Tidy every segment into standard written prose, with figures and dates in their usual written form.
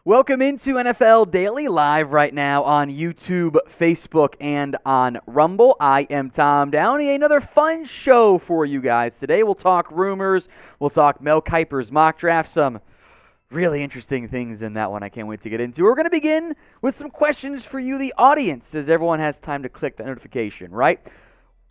Welcome into NFL Daily live right now on YouTube, Facebook, and on Rumble. I am Tom Downey. Another fun show for you guys today. We'll talk rumors. We'll talk Mel Kiper's mock draft. Some really interesting things in that one I can't wait to get into. We're going to begin with some questions for you, the audience, as everyone has time to click that notification, right?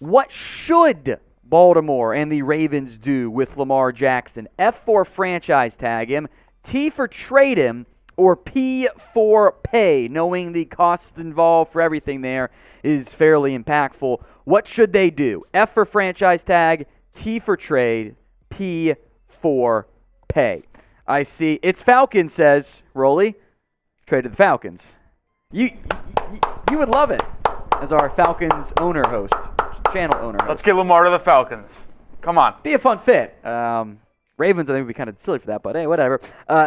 What should Baltimore and the Ravens do with Lamar Jackson? F for franchise tag him, T for trade him, or P for pay, knowing the costs involved for everything there is fairly impactful. What should they do? F for franchise tag, T for trade, P for pay. I see. It's Falcons, says Rolly. Traded the Falcons. You would love it as our Falcons owner host, channel owner host. Let's get Lamar to the Falcons. Come on. Be a fun fit. Ravens, I think, would be kind of silly for that, but hey, whatever.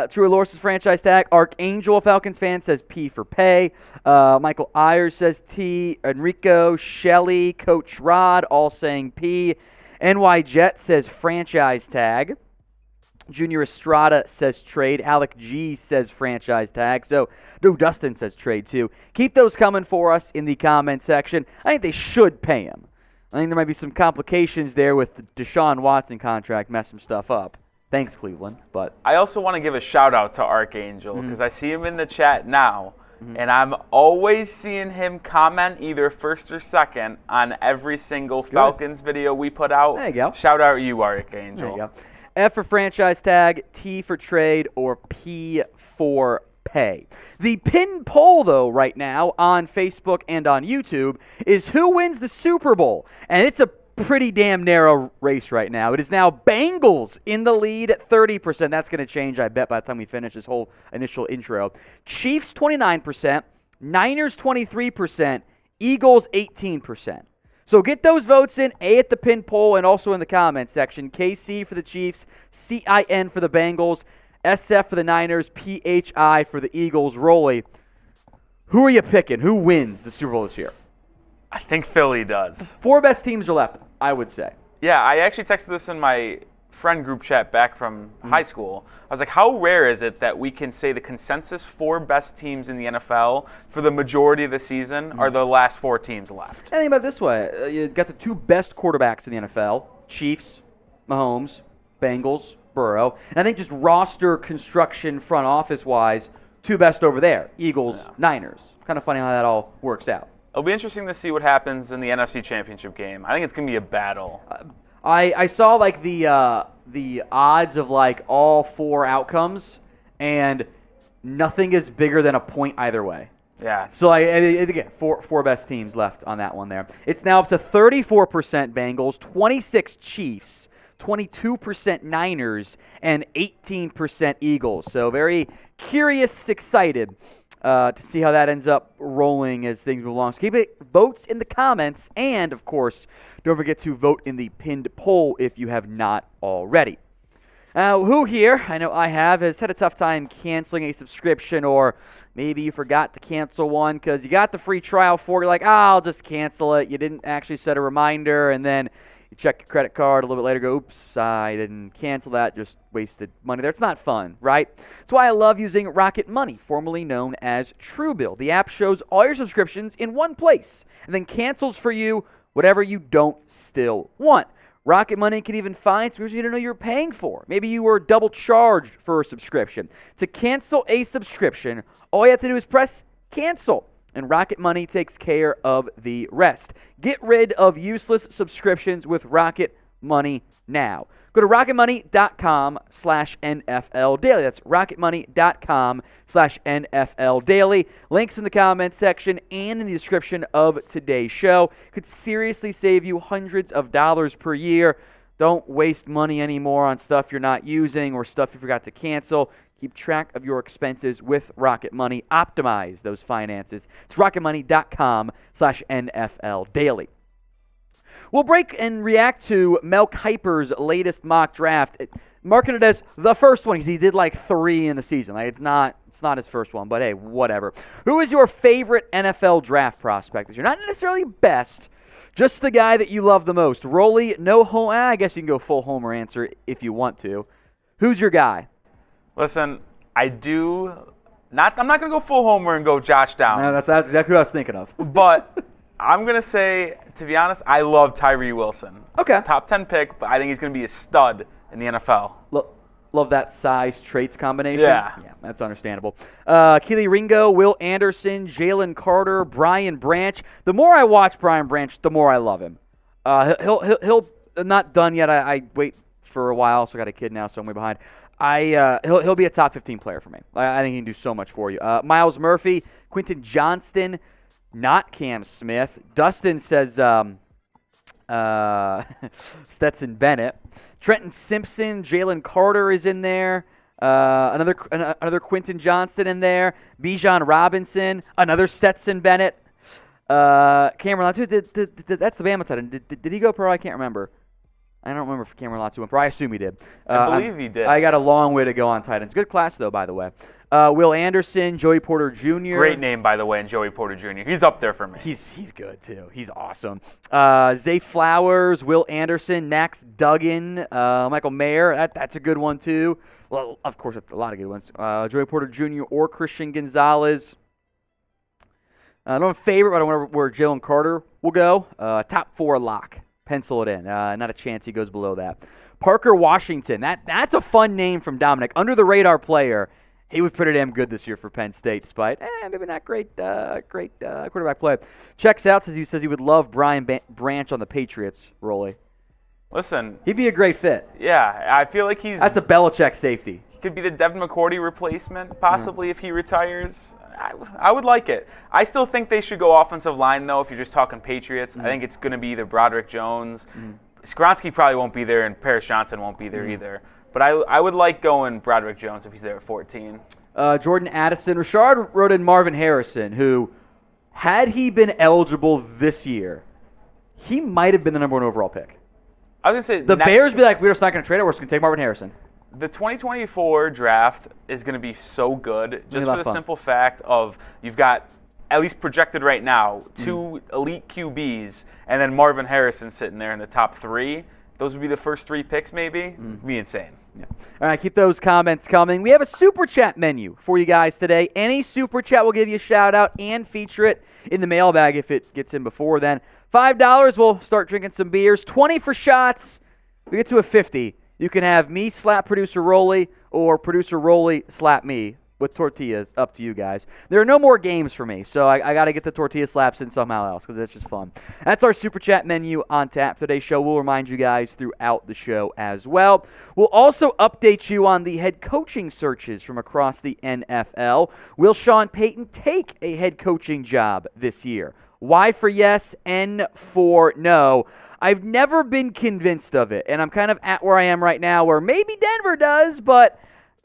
True Loris' franchise tag. Archangel, Falcons fan, says P for pay. Michael Ayers says T. Enrico, Shelley, Coach Rod, all saying P. NY Jet says franchise tag. Junior Estrada says trade. Alec G says franchise tag. So, Dustin says trade too. Keep those coming for us in the comment section. I think they should pay him. I think there might be some complications there with the Deshaun Watson contract, mess some stuff up. Thanks, Cleveland. But I also want to give a shout-out to Archangel because I see him in the chat now, and I'm always seeing him comment either first or second on every single Falcons video we put out. There you go. Shout out you, Archangel. There you go. F for franchise tag, T for trade, or P for pay. The pin poll, though, right now on Facebook and on YouTube is who wins the Super Bowl. And it's a pretty damn narrow race right now. It is now Bengals in the lead at 30%. That's going to change, I bet, by the time we finish this whole initial intro. Chiefs, 29%. Niners, 23%. Eagles, 18%. So get those votes in, A, at the pin poll and also in the comment section. KC for the Chiefs, CIN for the Bengals, SF for the Niners, PHI for the Eagles. Rolly, who are you picking? Who wins the Super Bowl this year? I think Philly does. 4 best teams are left, I would say. Yeah, I actually texted this in my friend group chat back from high school. I was like, how rare is it that we can say the consensus 4 best teams in the NFL for the majority of the season are the last 4 teams left? And think about it this way. You got the 2 best quarterbacks in the NFL, Chiefs, Mahomes, Bengals, Burrow. And I think just roster construction front office-wise, 2 best over there, Eagles, Niners. Kind of funny how that all works out. It'll be interesting to see what happens in the NFC Championship game. I think it's going to be a battle. I saw like the odds of like all 4 outcomes, and nothing is bigger than a point either way. Yeah. So again, four best teams left on that one there. It's now up to 34% Bengals, 26 Chiefs, 22% Niners, and 18% Eagles. So very curious, excited to see how that ends up rolling as things move along. So keep it votes in the comments, and of course, don't forget to vote in the pinned poll if you have not already. Who here, I know I have, has had a tough time canceling a subscription, or maybe you forgot to cancel one because you got the free trial for it. You're like, I'll just cancel it. You didn't actually set a reminder, and then you check your credit card a little bit later, go, oops, I didn't cancel that, just wasted money there. It's not fun, right? That's why I love using Rocket Money, formerly known as Truebill. The app shows all your subscriptions in one place and then cancels for you whatever you don't still want. Rocket Money can even find subscriptions you didn't know you were paying for. Maybe you were double charged for a subscription. To cancel a subscription, all you have to do is press cancel, and Rocket Money takes care of the rest. Get rid of useless subscriptions with Rocket Money now. Go to rocketmoney.com/NFL Daily. That's rocketmoney.com/NFL Daily. Links in the comments section and in the description of today's show. Could seriously save you hundreds of dollars per year. Don't waste money anymore on stuff you're not using or stuff you forgot to cancel. Keep track of your expenses with Rocket Money. Optimize those finances. It's rocketmoney.com/NFL Daily. We'll break and react to Mel Kiper's latest mock draft. Marketed as the first one because he did like 3 in the season. Like it's not his first one, but hey, whatever. Who is your favorite NFL draft prospect? You're not necessarily best, just the guy that you love the most. Rolly, no home. I guess you can go full homer answer if you want to. Who's your guy? Listen, I do I'm not going to go full homer and go Josh Downs. No, that's exactly what I was thinking of. But I'm going to say, to be honest, I love Tyree Wilson. Okay. Top 10 pick, but I think he's going to be a stud in the NFL. Love that size traits combination. Yeah, that's understandable. Keely Ringo, Will Anderson, Jalen Carter, Brian Branch. The more I watch Brian Branch, the more I love him. He'll not done yet. I wait for a while, so I got a kid now, so I'm way behind. He'll be a top 15 player for me. I think he can do so much for you. Miles Murphy, Quentin Johnston, not Cam Smith. Dustin says Stetson Bennett. Trenton Simpson, Jalen Carter is in there. Another Quentin Johnston in there. Bijan Robinson, another Stetson Bennett. Cameron Latu, that's the Bama tight end. Did he go pro? I can't remember. I don't remember if Cameron Latu went pro. I assume he did. I believe he did. I got a long way to go on tight ends. Good class, though, by the way. Will Anderson, Joey Porter Jr. Great name, by the way, and Joey Porter Jr. He's up there for me. He's good, too. He's awesome. Zay Flowers, Will Anderson, Max Duggan, Michael Mayer. That's a good one, too. Well, of course, a lot of good ones. Joey Porter Jr. or Christian Gonzalez. I don't have a favorite, but I wonder where Jalen Carter will go. Top 4 lock. Pencil it in. Not a chance he goes below that. Parker Washington. That's a fun name from Dominic. Under the radar player. He was pretty damn good this year for Penn State, despite maybe not great quarterback play. Checks out, says he would love Brian Branch on the Patriots. Rolly. Listen, he'd be a great fit. Yeah, I feel like that's a Belichick safety. He could be the Devin McCourty replacement, possibly, if he retires. I would like it. I still think they should go offensive line, though, if you're just talking Patriots. I think it's going to be either Broderick Jones. Skronsky probably won't be there, and Paris Johnson won't be there either. But I would like going Broderick Jones if he's there at 14. Jordan Addison. Richard wrote in Marvin Harrison, who, had he been eligible this year, he might have been the number 1 overall pick. I was going to say... The Bears be like, we're just not going to trade it. We're just going to take Marvin Harrison. The 2024 draft is going to be so good just for the simple fact of you've got, at least projected right now, 2 elite QBs and then Marvin Harrison sitting there in the top 3. Those would be the first 3 picks maybe. It'd be insane. Yeah. All right, keep those comments coming. We have a Super Chat menu for you guys today. Any Super Chat will give you a shout-out and feature it in the mailbag if it gets in before then. $5, we'll start drinking some beers. 20 for shots. If we get to a 50, you can have me slap producer Rolly or producer Rolly slap me with tortillas. Up to you guys. There are no more games for me, so I got to get the tortilla slaps in somehow else because it's just fun. That's our Super Chat menu on tap. Today's show will remind you guys throughout the show as well. We'll also update you on the head coaching searches from across the NFL. Will Sean Payton take a head coaching job this year? Y for yes, N for no. I've never been convinced of it, and I'm kind of at where I am right now where maybe Denver does, but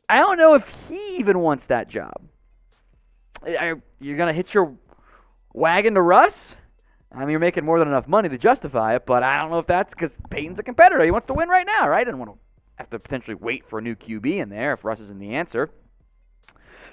I don't know if he even wants that job. You're going to hitch your wagon to Russ? I mean, you're making more than enough money to justify it, but I don't know if that's because Payton's a competitor. He wants to win right now, right? I don't want to have to potentially wait for a new QB in there if Russ isn't the answer.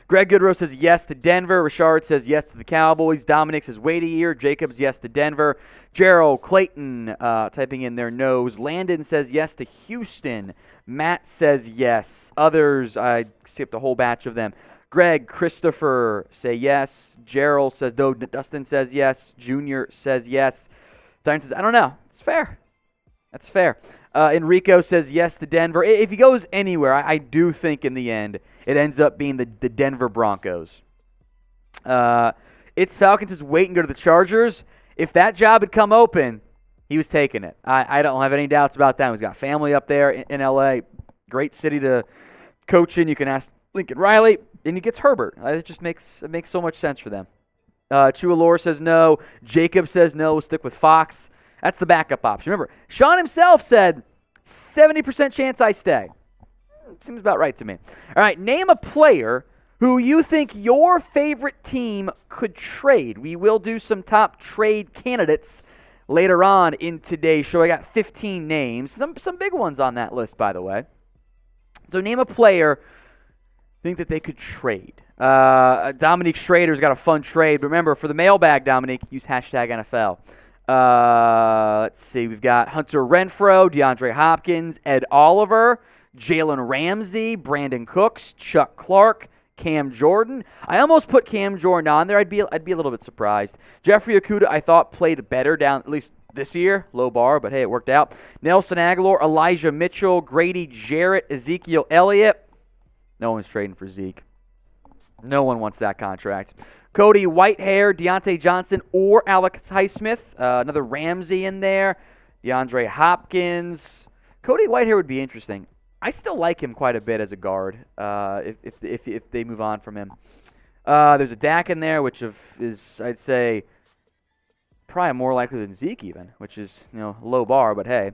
Greg Goodrow says yes to Denver. Richard says yes to the Cowboys. Dominic says wait a year. Jacobs yes to Denver. Gerald Clayton typing in their no's. Landon says yes to Houston. Matt says yes. Others, I skipped a whole batch of them. Greg, Christopher say yes. Gerald says no. Dustin says yes. Junior says yes. Diane says I don't know. It's fair. That's fair. Enrico says yes to Denver. If he goes anywhere, I do think in the end it ends up being the Denver Broncos. It's Falcons just wait and go to the Chargers. If that job had come open, he was taking it. I don't have any doubts about that. He's got family up there in L.A. Great city to coach in. You can ask Lincoln Riley, and he gets Herbert. It just makes so much sense for them. Chualor says no. Jacob says no. We'll stick with Fox. That's the backup option. Remember, Sean himself said 70% chance I stay. Seems about right to me. All right, name a player who you think your favorite team could trade. We will do some top trade candidates later on in today's show. I got 15 names. Some big ones on that list, by the way. So name a player think that they could trade. Dominique Schrader's got a fun trade. But remember, for the mailbag, Dominique, use hashtag NFL. Let's see. We've got Hunter Renfrow, DeAndre Hopkins, Ed Oliver, Jalen Ramsey, Brandon Cooks, Chuck Clark, Cam Jordan. I almost put Cam Jordan on there. I'd be a little bit surprised. Jeffrey Okudah, I thought, played better down, at least this year. Low bar, but hey, it worked out. Nelson Aguilar, Elijah Mitchell, Grady Jarrett, Ezekiel Elliott. No one's trading for Zeke. No one wants that contract. Cody Whitehair, Deontay Johnson, or Alex Highsmith. Another Ramsey in there. DeAndre Hopkins. Cody Whitehair would be interesting. I still like him quite a bit as a guard if they move on from him. There's a Dak in there, which is, I'd say, probably more likely than Zeke even, which is, low bar, but hey.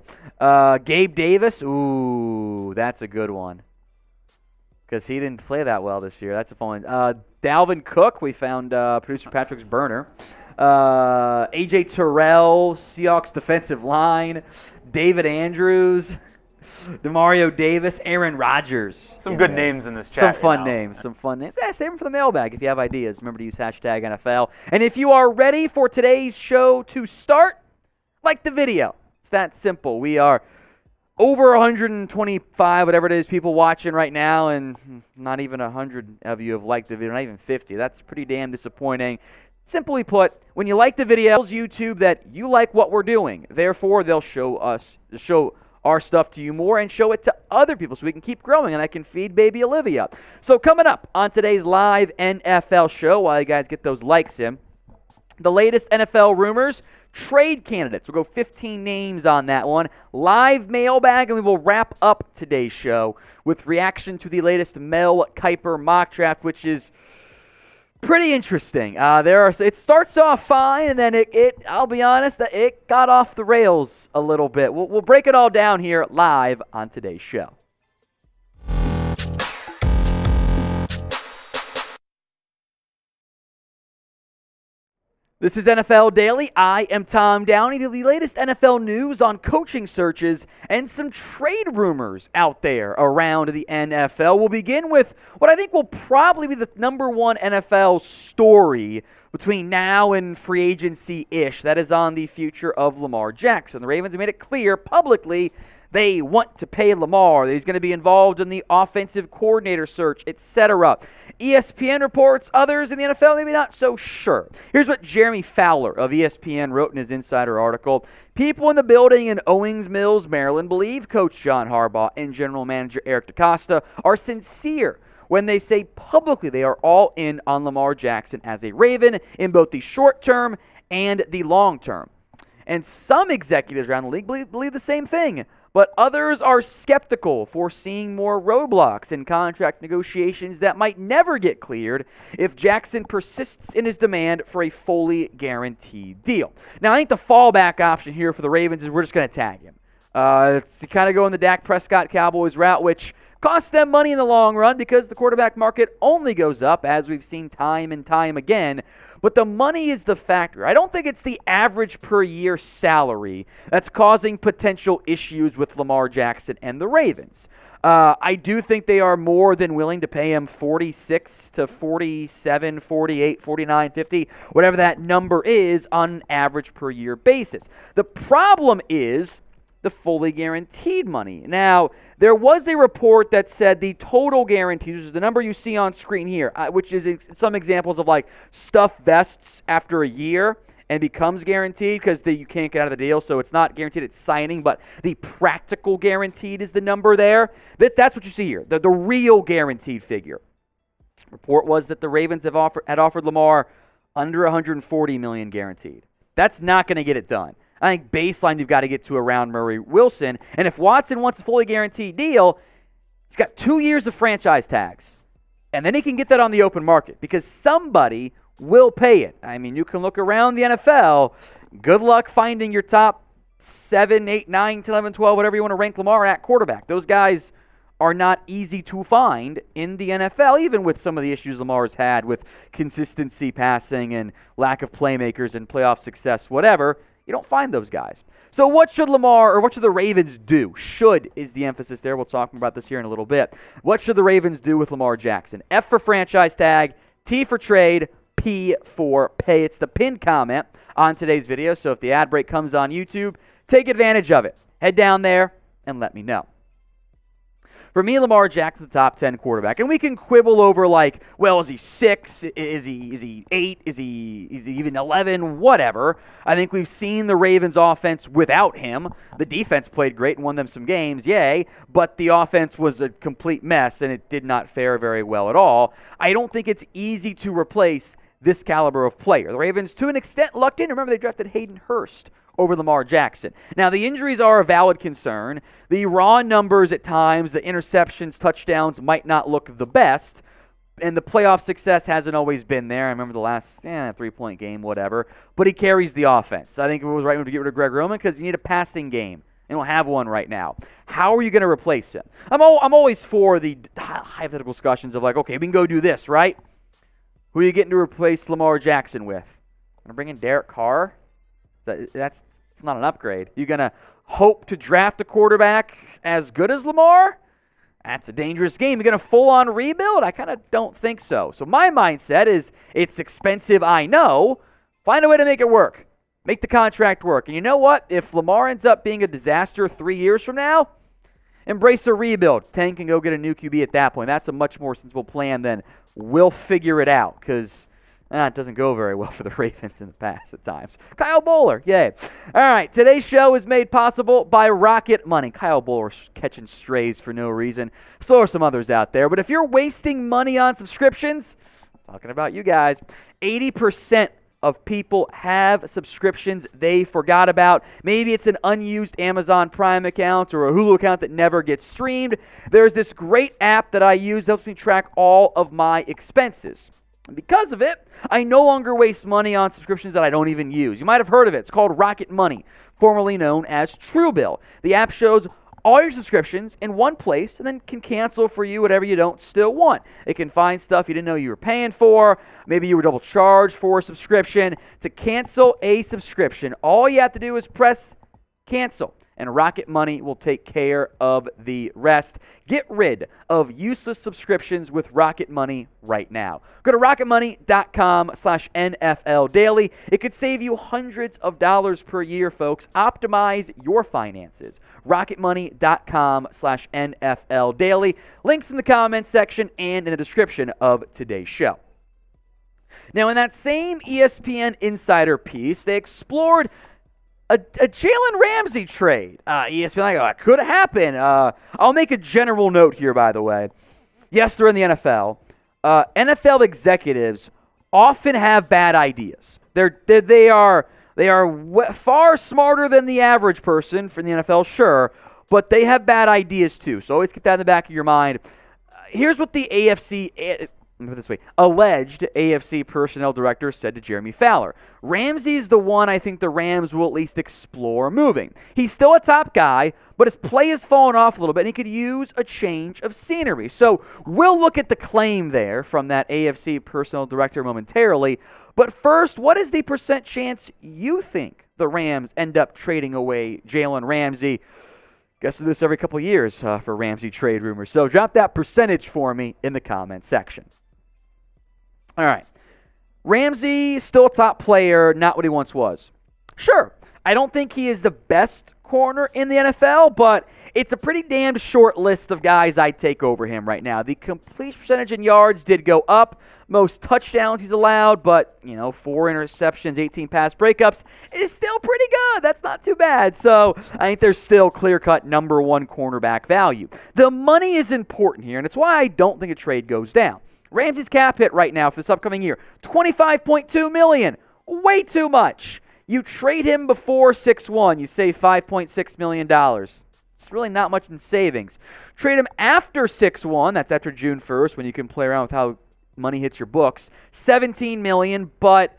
Gabe Davis, ooh, that's a good one. Because he didn't play that well this year. That's a fun one. Dalvin Cook, we found producer Patrick's burner. A.J. Terrell, Seahawks defensive line. David Andrews, Demario Davis, Aaron Rodgers. Some good names in this chat. Some fun names. Yeah, save them for the mailbag if you have ideas. Remember to use hashtag NFL. And if you are ready for today's show to start, like the video. It's that simple. We are over 125, whatever it is, people watching right now, and not even 100 of you have liked the video, not even 50. That's pretty damn disappointing. Simply put, when you like the video, it tells YouTube that you like what we're doing. Therefore, they'll show our stuff to you more and show it to other people so we can keep growing and I can feed baby Olivia. So coming up on today's live NFL show, while you guys get those likes in, the latest NFL rumors, trade candidates. We'll go 15 names on that one. Live mailbag, and we will wrap up today's show with reaction to the latest Mel Kiper mock draft, which is pretty interesting. It starts off fine, and then I'll be honest, it got off the rails a little bit. We'll break it all down here live on today's show. This is NFL Daily. I am Tom Downey. The latest NFL news on coaching searches and some trade rumors out there around the NFL. We'll begin with what I think will probably be the number one NFL story between now and free agency-ish. That is on the future of Lamar Jackson. The Ravens have made it clear publicly they want to pay Lamar. He's going to be involved in the offensive coordinator search, etc. ESPN reports, others in the NFL maybe not so sure. Here's what Jeremy Fowler of ESPN wrote in his Insider article. People in the building in Owings Mills, Maryland, believe Coach John Harbaugh and General Manager Eric DeCosta are sincere when they say publicly they are all in on Lamar Jackson as a Raven in both the short term and the long term. And some executives around the league believe the same thing. But others are skeptical, foreseeing more roadblocks in contract negotiations that might never get cleared if Jackson persists in his demand for a fully guaranteed deal. Now, I think the fallback option here for the Ravens is we're just going to tag him. It's to kind of go in the Dak Prescott Cowboys route, which costs them money in the long run because the quarterback market only goes up, as we've seen time and time again. But the money is the factor. I don't think it's the average per year salary that's causing potential issues with Lamar Jackson and the Ravens. I do think they are more than willing to pay him 46 to 47, 48, 49, 50, whatever that number is on an average per year basis. The problem is the fully guaranteed money. Now, there was a report that said the total guarantees, which is the number you see on screen here, which is some examples of like stuff vests after a year and becomes guaranteed because you can't get out of the deal, so it's not guaranteed at signing, but the practical guaranteed is the number there. That's what you see here, the real guaranteed figure. Report was that the Ravens had offered Lamar under $140 million guaranteed. That's not going to get it done. I think baseline you've got to get to around Murray Wilson. And if Watson wants a fully guaranteed deal, he's got 2 years of franchise tags. And then he can get that on the open market because somebody will pay it. I mean, you can look around the NFL. Good luck finding your top 7, 8, 9, 10, 11, 12, whatever you want to rank Lamar at quarterback. Those guys are not easy to find in the NFL, even with some of the issues Lamar's had with consistency passing and lack of playmakers and playoff success, whatever. You don't find those guys. So what should the Ravens do? Should is the emphasis there. We'll talk about this here in a little bit. What should the Ravens do with Lamar Jackson? F for franchise tag, T for trade, P for pay. It's the pinned comment on today's video. So if the ad break comes on YouTube, take advantage of it. Head down there and let me know. For me, Lamar Jackson's a top 10 quarterback. And we can quibble over, like, well, is he 6? Is he 8? Is he even 11? Whatever. I think we've seen the Ravens offense without him. The defense played great and won them some games, yay. But the offense was a complete mess, and it did not fare very well at all. I don't think it's easy to replace this caliber of player. The Ravens, to an extent, lucked in. Remember, they drafted Hayden Hurst over Lamar Jackson. Now, the injuries are a valid concern. The raw numbers at times, the interceptions, touchdowns might not look the best, and the playoff success hasn't always been there. I remember the last 3-point game, whatever, but he carries the offense. I think it was right move to get rid of Greg Roman because you need a passing game. They don't have one right now. How are you going to replace him? I'm always for the hypothetical discussions of like, okay, we can go do this, right? Who are you getting to replace Lamar Jackson with? Going to bring in Derek Carr? It's not an upgrade. You're going to hope to draft a quarterback as good as Lamar? That's a dangerous game. You're going to full-on rebuild? I kind of don't think so. So my mindset is it's expensive, I know. Find a way to make it work. Make the contract work. And you know what? If Lamar ends up being a disaster 3 years from now, embrace a rebuild. Tank and go get a new QB at that point. That's a much more sensible plan than we'll figure it out because it doesn't go very well for the Ravens in the past at times. Kyle Bowler, yay. All right, today's show is made possible by Rocket Money. Kyle Bowler catching strays for no reason. So are some others out there. But if you're wasting money on subscriptions, talking about you guys, 80% of people have subscriptions they forgot about. Maybe it's an unused Amazon Prime account or a Hulu account that never gets streamed. There's this great app that I use that helps me track all of my expenses. And because of it, I no longer waste money on subscriptions that I don't even use. You might have heard of it. It's called Rocket Money, formerly known as Truebill. The app shows all your subscriptions in one place and then can cancel for you whatever you don't still want. It can find stuff you didn't know you were paying for. Maybe you were double charged for a subscription. To cancel a subscription, all you have to do is press cancel, and Rocket Money will take care of the rest. Get rid of useless subscriptions with Rocket Money right now. Go to rocketmoney.com/NFL daily. It could save you hundreds of dollars per year, folks. Optimize your finances. rocketmoney.com/NFL daily. Links in the comments section and in the description of today's show. Now, in that same ESPN Insider piece, they explored a Jalen Ramsey trade. ESPN, it could happen. I'll make a general note here, by the way. Yes, they're in the NFL. NFL executives often have bad ideas. They are far smarter than the average person for the NFL, sure, but they have bad ideas too. So always keep that in the back of your mind. Here's what the alleged AFC personnel director said to Jeremy Fowler. Ramsey's the one I think the Rams will at least explore moving. He's still a top guy, but his play has fallen off a little bit, and he could use a change of scenery. So we'll look at the claim there from that AFC personnel director momentarily. But first, what is the percent chance you think the Rams end up trading away Jalen Ramsey? Guess we do this every couple of years for Ramsey trade rumors. So drop that percentage for me in the comments section. All right. Ramsey, still a top player, not what he once was. Sure, I don't think he is the best corner in the NFL, but it's a pretty damn short list of guys I'd take over him right now. The complete percentage in yards did go up. Most touchdowns he's allowed, but, 4 interceptions, 18 pass breakups is still pretty good. That's not too bad. So I think there's still clear-cut number one cornerback value. The money is important here, and it's why I don't think a trade goes down. Ramsey's cap hit right now for this upcoming year, $25.2 million. Way too much. You trade him before 6-1, you save $5.6 million. It's really not much in savings. Trade him after 6-1, that's after June 1st when you can play around with how money hits your books, $17 million, but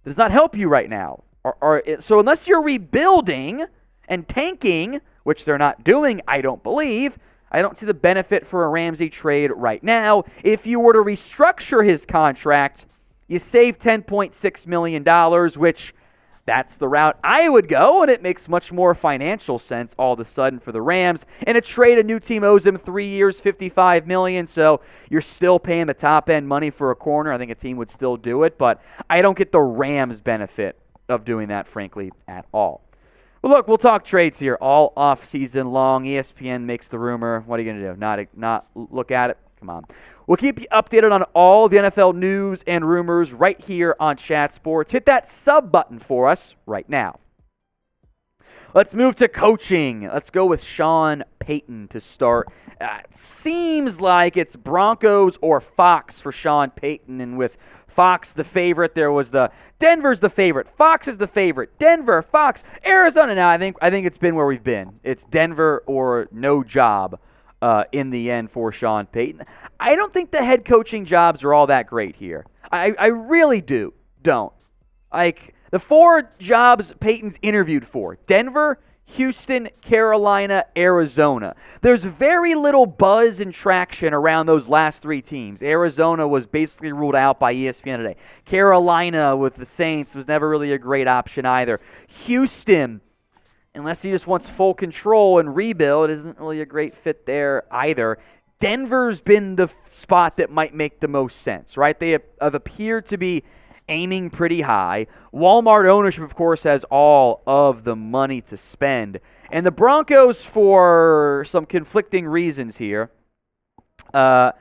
does not help you right now. So unless you're rebuilding and tanking, which they're not doing, I don't believe, I don't see the benefit for a Ramsey trade right now. If you were to restructure his contract, you save $10.6 million, which that's the route I would go, and it makes much more financial sense all of a sudden for the Rams. In a trade, a new team owes him 3 years, $55 million, so you're still paying the top-end money for a corner. I think a team would still do it, but I don't get the Rams benefit of doing that, frankly, at all. Well, look, we'll talk trades here all off season long. ESPN makes the rumor. What are you going to do? Not look at it? Come on. We'll keep you updated on all the NFL news and rumors right here on Chat Sports. Hit that sub button for us right now. Let's move to coaching. Let's go with Sean Payton to start. It seems like it's Broncos or Fox for Sean Payton, and with Fox the favorite, there was the Denver's the favorite, Fox is the favorite, Denver, Fox, Arizona. Now I think it's been where we've been. It's Denver or no job in the end for Sean Payton. I don't think the head coaching jobs are all that great here. I really don't. Like, the 4 jobs Payton's interviewed for: Denver, Houston, Carolina, Arizona. There's very little buzz and traction around those last 3 teams. Arizona was basically ruled out by ESPN today. Carolina with the Saints was never really a great option either. Houston, unless he just wants full control and rebuild, isn't really a great fit there either. Denver's been the spot that might make the most sense, right? They have appeared to be aiming pretty high. Walmart ownership, of course, has all of the money to spend. And the Broncos, for some conflicting reasons here, are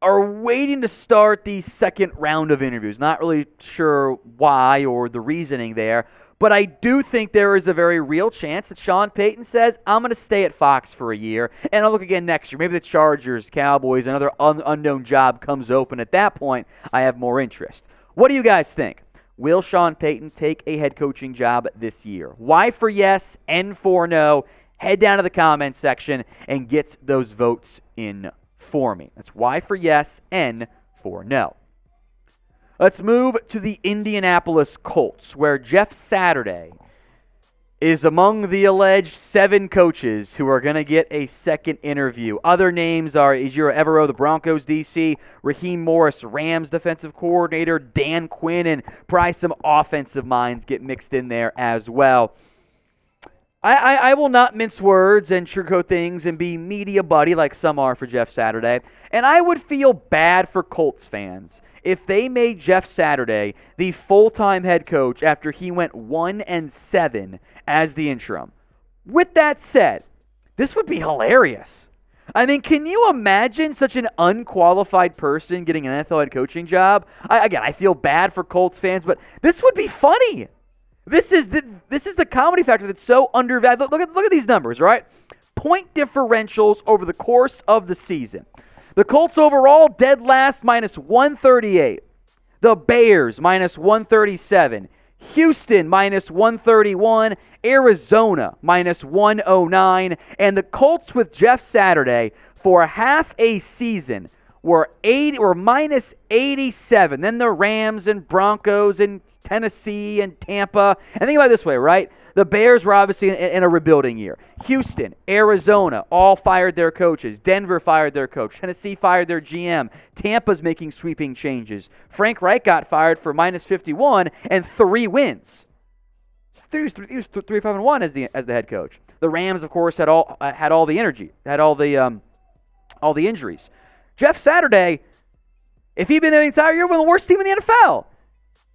waiting to start the second round of interviews. Not really sure why or the reasoning there, but I do think there is a very real chance that Sean Payton says, I'm going to stay at Fox for a year, and I'll look again next year. Maybe the Chargers, Cowboys, another unknown job comes open. At that point, I have more interest. What do you guys think? Will Sean Payton take a head coaching job this year? Y for yes, N for no. Head down to the comments section and get those votes in for me. That's Y for yes, N for no. Let's move to the Indianapolis Colts, where Jeff Saturday is among the alleged 7 coaches who are going to get a second interview. Other names are Ejiro Evero, the Broncos DC, Raheem Morris, Rams defensive coordinator, Dan Quinn, and probably some offensive minds get mixed in there as well. I will not mince words and sugarcoat things and be media buddy like some are for Jeff Saturday. And I would feel bad for Colts fans if they made Jeff Saturday the full-time head coach after he went 1-7 as the interim. With that said, this would be hilarious. I mean, can you imagine such an unqualified person getting an NFL head coaching job? I feel bad for Colts fans, but this would be funny. This is the comedy factor that's so undervalued. Look at these numbers, right? Point differentials over the course of the season. The Colts overall dead last, -138. The Bears -137. Houston -131. Arizona -109. And the Colts with Jeff Saturday for half a season were -87. Then the Rams and Broncos and Tennessee and Tampa. And think about it this way, right? The Bears were obviously in a rebuilding year. Houston, Arizona, all fired their coaches. Denver fired their coach. Tennessee fired their GM. Tampa's making sweeping changes. Frank Reich got fired for -51 and 3 wins. He was 3-5-1 as the head coach. The Rams, of course, had all the energy, had all the injuries. Jeff Saturday, if he'd been there the entire year, one of the worst team in the NFL.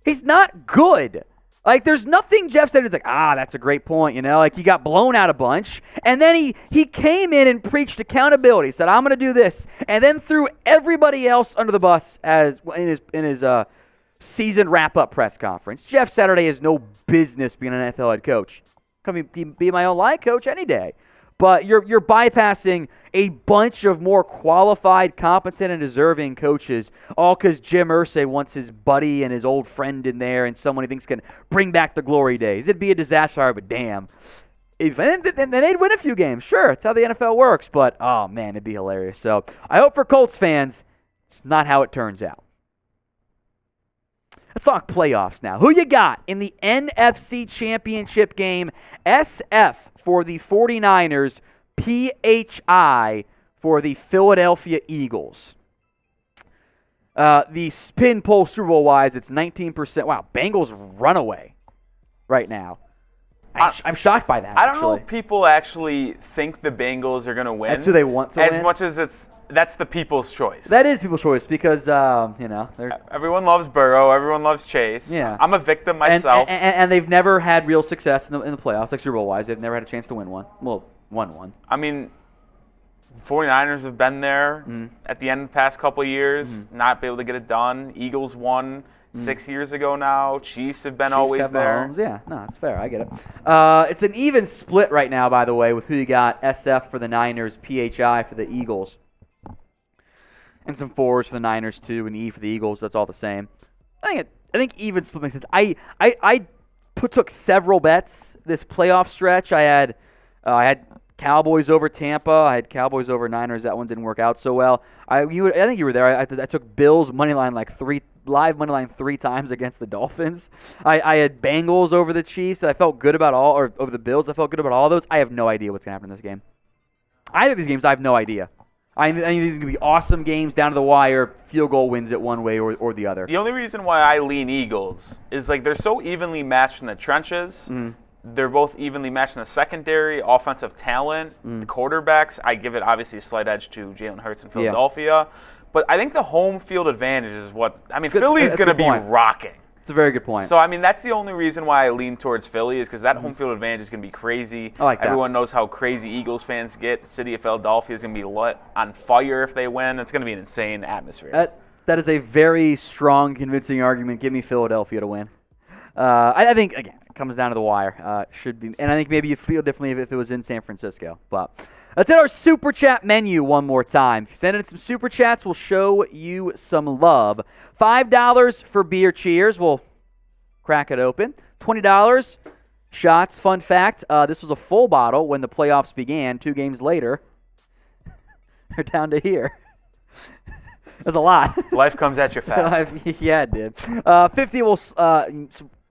He's not good. Like, there's nothing Jeff said. It's like, that's a great point, Like, he got blown out a bunch. And then he came in and preached accountability. Said, I'm going to do this. And then threw everybody else under the bus as in his season wrap-up press conference. Jeff Saturday has no business being an NFL head coach. Come be my own line coach any day. But you're bypassing a bunch of more qualified, competent, and deserving coaches, all because Jim Irsay wants his buddy and his old friend in there and someone he thinks can bring back the glory days. It'd be a disaster, but damn. And they'd win a few games. Sure, it's how the NFL works, but, oh, man, it'd be hilarious. So I hope for Colts fans, it's not how it turns out. Let's talk playoffs now. Who you got in the NFC Championship game? SF for the 49ers, PHI for the Philadelphia Eagles. The spin poll Super Bowl-wise, it's 19%. Wow, Bengals runaway right now. I'm shocked by that. I don't know if people actually think the Bengals are going to win. That's who they want to win. As much as that's the people's choice. That is people's choice because everyone loves Burrow. Everyone loves Chase. Yeah. I'm a victim myself. And they've never had real success in the playoffs, like Super Bowl wise. They've never had a chance to win one. Well, won one. I mean, 49ers have been there at the end of the past couple of years, not be able to get it done. Eagles won 6 years ago now. Chiefs have been always there. Yeah, no, it's fair. I get it. It's an even split right now, by the way, with who you got. SF for the Niners, PHI for the Eagles. And some 4s for the Niners, too, and E for the Eagles. That's all the same. I think even split makes sense. I took several bets this playoff stretch. I had Cowboys over Tampa. I had Cowboys over Niners. That one didn't work out so well. I think you were there. I took Bills money line live money line 3 times against the Dolphins. I had Bengals over the Chiefs. I felt good about over the Bills. I felt good about all of those. I have no idea what's going to happen in this game. Either of these games, I have no idea. I think these are going to be awesome games down to the wire. Field goal wins it one way or the other. The only reason why I lean Eagles is they're so evenly matched in the trenches. They're both evenly matched in the secondary, offensive talent, the quarterbacks. I give it obviously a slight edge to Jalen Hurts in Philadelphia. Yeah. But I think the home field advantage is Philly's going to be rocking. It's a very good point. So, that's the only reason why I lean towards Philly is because that home field advantage is going to be crazy. I like that. Everyone knows how crazy Eagles fans get. The city of Philadelphia is going to be lit on fire if they win. It's going to be an insane atmosphere. That is a very strong, convincing argument. Give me Philadelphia to win. I think, again, it comes down to the wire. Should be, and I think maybe you'd feel differently if it was in San Francisco. But let's hit our Super Chat menu one more time. If you send in some Super Chats, we'll show you some love. $5 for beer cheers. We'll crack it open. $20 shots. Fun fact, this was a full bottle when the playoffs began. 2 games later, they're down to here. That's a lot. Life comes at you fast. Yeah, it did. 50 will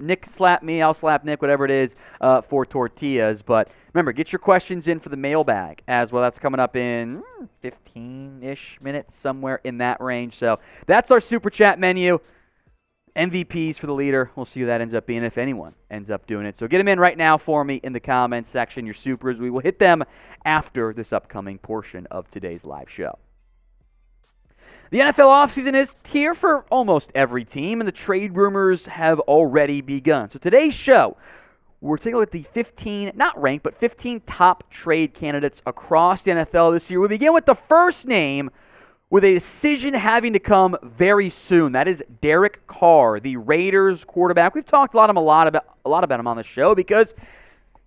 Nick slap me, I'll slap Nick, whatever it is, for tortillas. But remember, get your questions in for the mailbag as well. That's coming up in 15-ish minutes, somewhere in that range. So that's our Super Chat menu. MVPs for the leader. We'll see who that ends up being, if anyone ends up doing it. So get them in right now for me in the comments section, your supers. We will hit them after this upcoming portion of today's live show. The NFL offseason is here for almost every team, and the trade rumors have already begun. So today's show, we're taking a look at the 15, not ranked, but 15 top trade candidates across the NFL this year. We begin with the first name with a decision having to come very soon. That is Derek Carr, the Raiders quarterback. We've talked a lot about him on the show because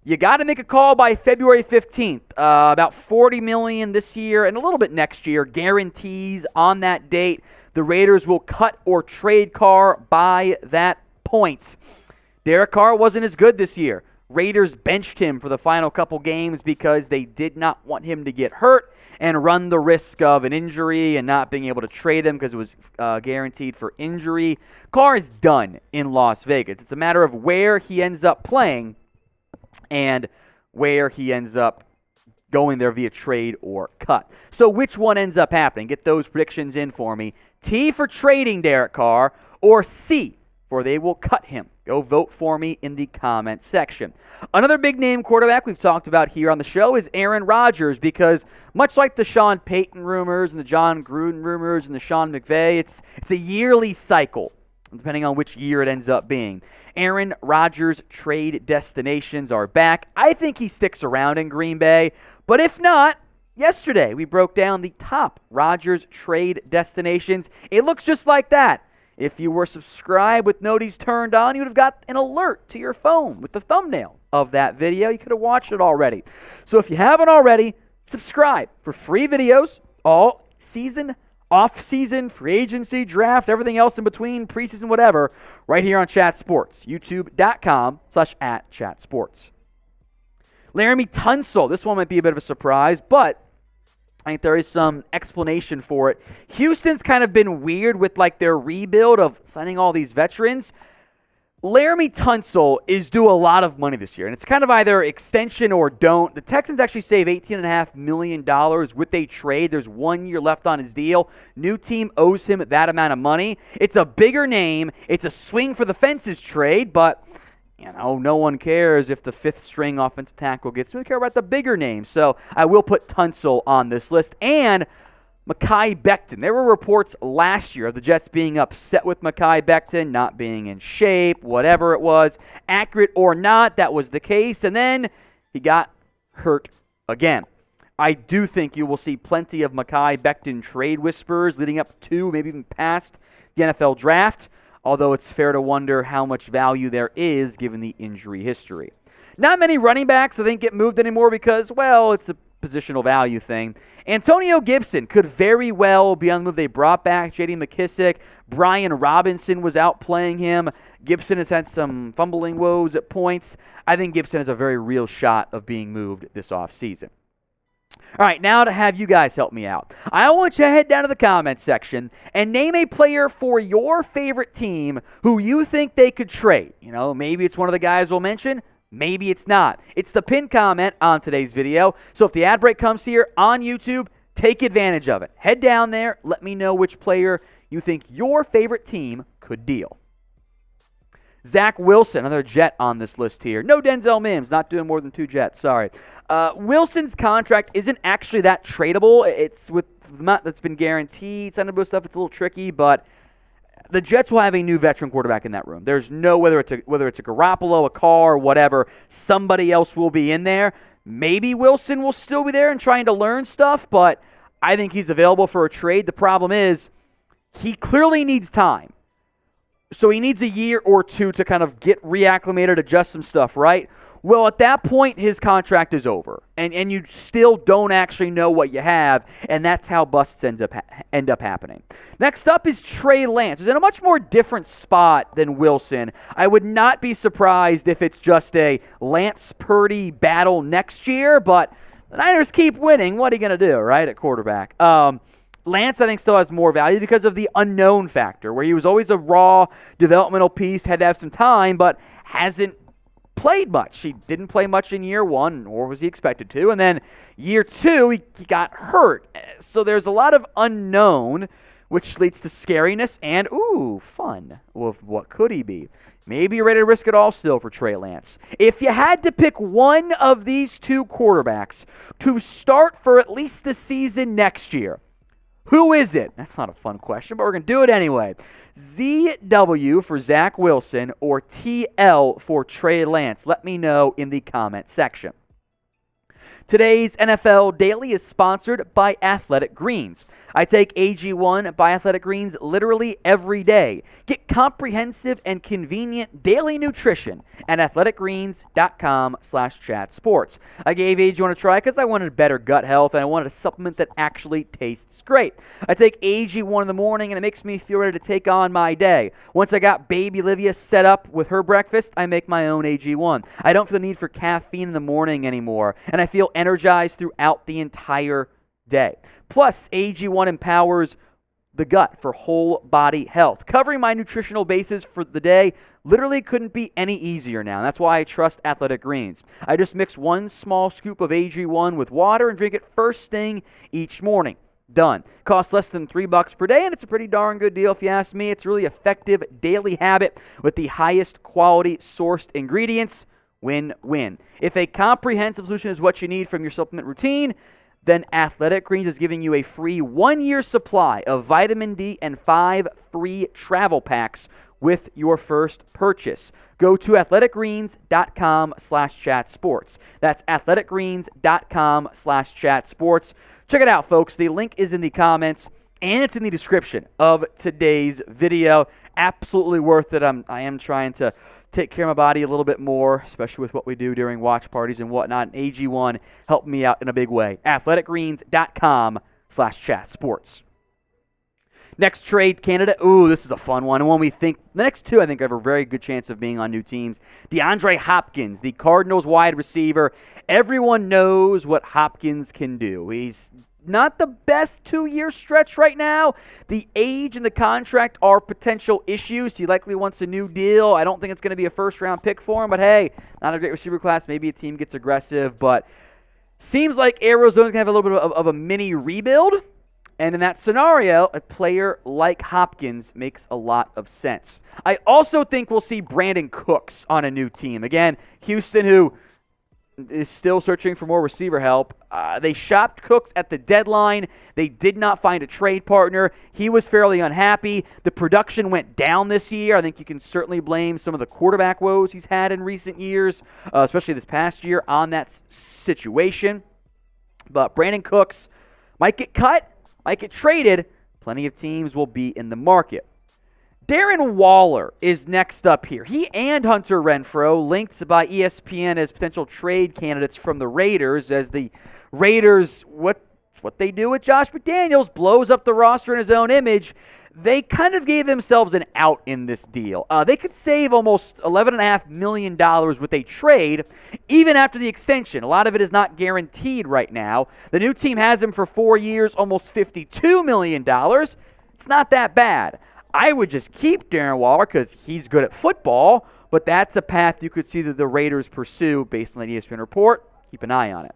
you got to make a call by February 15th. About $40 million this year and a little bit next year. Guarantees on that date. The Raiders will cut or trade Carr by that point. Derek Carr wasn't as good this year. Raiders benched him for the final couple games because they did not want him to get hurt and run the risk of an injury and not being able to trade him because it was guaranteed for injury. Carr is done in Las Vegas. It's a matter of where he ends up playing and where he ends up going there via trade or cut. So which one ends up happening? Get those predictions in for me. T for trading Derek Carr, or C for they will cut him. Go vote for me in the comments section. Another big-name quarterback we've talked about here on the show is Aaron Rodgers because much like the Sean Payton rumors and the John Gruden rumors and the Sean McVay, it's a yearly cycle, depending on which year it ends up being. Aaron Rodgers' trade destinations are back. I think he sticks around in Green Bay, but if not, yesterday we broke down the top Rodgers trade destinations. It looks just like that. If you were subscribed with noties turned on, you would have got an alert to your phone with the thumbnail of that video. You could have watched it already. So if you haven't already, subscribe for free videos all season, off-season, free agency, draft, everything else in between, preseason, whatever, right here on Chat Sports, youtube.com/@chatsports. Laramie Tunsil, this one might be a bit of a surprise, but I think there is some explanation for it. Houston's kind of been weird with their rebuild of signing all these veterans. Laramie Tunsil is due a lot of money this year, and it's kind of either extension or don't. The Texans actually save $18.5 million with a trade. There's 1 year left on his deal. New team owes him that amount of money. It's a bigger name. It's a swing for the fences trade, but no one cares if the fifth-string offensive tackle gets. We care about the bigger names. So I will put Tunsil on this list. And Mekhi Becton. There were reports last year of the Jets being upset with Mekhi Becton, not being in shape, whatever it was. Accurate or not, that was the case. And then he got hurt again. I do think you will see plenty of Mekhi Becton trade whispers leading up to, maybe even past, the NFL draft, although it's fair to wonder how much value there is given the injury history. Not many running backs, I think, get moved anymore because, well, it's a positional value thing. Antonio Gibson could very well be on the move. They brought back J.D. McKissick. Brian Robinson was out playing him. Gibson has had some fumbling woes at points. I think Gibson has a very real shot of being moved this offseason. All right, now to have you guys help me out. I want you to head down to the comments section and name a player for your favorite team who you think they could trade. Maybe it's one of the guys we'll mention. Maybe it's not. It's the pinned comment on today's video. So if the ad break comes here on YouTube, take advantage of it. Head down there. Let me know which player you think your favorite team could deal. Zach Wilson, another Jet on this list here. No Denzel Mims, not doing more than 2 Jets, sorry. Wilson's contract isn't actually that tradable. It's with the amount that's been guaranteed. Some of the stuff, it's a little tricky, but the Jets will have a new veteran quarterback in that room. There's no, whether it's a Garoppolo, a Carr, whatever, somebody else will be in there. Maybe Wilson will still be there and trying to learn stuff, but I think he's available for a trade. The problem is he clearly needs time. So he needs a year or 2 to kind of get reacclimated, adjust some stuff, right? Well, at that point, his contract is over, and you still don't actually know what you have, and that's how busts end up happening. Next up is Trey Lance. He's in a much more different spot than Wilson. I would not be surprised if it's just a Lance Purdy battle next year, but the Niners keep winning. What are you going to do, right, at quarterback? Lance, I think, still has more value because of the unknown factor, where he was always a raw developmental piece, had to have some time, but hasn't played much. He didn't play much in year 1, nor was he expected to. And then year 2, he got hurt. So there's a lot of unknown, which leads to scariness and, fun. Well, what could he be? Maybe you're ready to risk it all still for Trey Lance. If you had to pick one of these 2 quarterbacks to start for at least the season next year, who is it? That's not a fun question, but we're going to do it anyway. ZW for Zach Wilson or TL for Trey Lance? Let me know in the comment section. Today's NFL Daily is sponsored by Athletic Greens. I take AG1 by Athletic Greens literally every day. Get comprehensive and convenient daily nutrition at athleticgreens.com/chatsports. I gave AG1 a try because I wanted better gut health and I wanted a supplement that actually tastes great. I take AG1 in the morning and it makes me feel ready to take on my day. Once I got baby Olivia set up with her breakfast, I make my own AG1. I don't feel the need for caffeine in the morning anymore, and I feel energized throughout the entire day. Plus, AG1 empowers the gut for whole body health. Covering my nutritional bases for the day literally couldn't be any easier now. That's why I trust Athletic Greens. I just mix 1 small scoop of AG1 with water and drink it first thing each morning. Done. Costs less than $3 per day, and it's a pretty darn good deal if you ask me. It's a really effective daily habit with the highest quality sourced ingredients. Win-win. If a comprehensive solution is what you need from your supplement routine, then Athletic Greens is giving you a free 1-year supply of vitamin D and 5 free travel packs with your first purchase. Go to athleticgreens.com/chatsports. That's athleticgreens.com/chatsports. Check it out, folks. The link is in the comments and it's in the description of today's video. Absolutely worth it. I am trying to take care of my body a little bit more, especially with what we do during watch parties and whatnot. And AG1 helped me out in a big way. athleticgreens.com/chatsports. Next trade candidate. Ooh, this is a fun one. And when we think, the next 2 I think have a very good chance of being on new teams. DeAndre Hopkins, the Cardinals wide receiver. Everyone knows what Hopkins can do. He's not the best 2-year stretch right now. The age and the contract are potential issues. He likely wants a new deal. I don't think it's going to be a first-round pick for him, but hey, not a great receiver class. Maybe a team gets aggressive, but seems like Arizona's going to have a little bit of a mini rebuild. And in that scenario, a player like Hopkins makes a lot of sense. I also think we'll see Brandon Cooks on a new team. Again, Houston, who is still searching for more receiver help. They shopped Cooks at the deadline. They did not find a trade partner. He was fairly unhappy. The production went down this year. I think you can certainly blame some of the quarterback woes he's had in recent years, especially this past year, on that situation. But Brandon Cooks might get cut, might get traded. Plenty of teams will be in the market. Darren Waller is next up here. He and Hunter Renfrow linked by ESPN as potential trade candidates from the Raiders, as the Raiders, what they do with Josh McDaniels, blows up the roster in his own image. They kind of gave themselves an out in this deal. They could save almost $11.5 million with a trade, even after the extension. A lot of it is not guaranteed right now. The new team has him for 4 years, almost $52 million. It's not that bad. I would just keep Darren Waller because he's good at football, but that's a path you could see that the Raiders pursue based on the ESPN report. Keep an eye on it.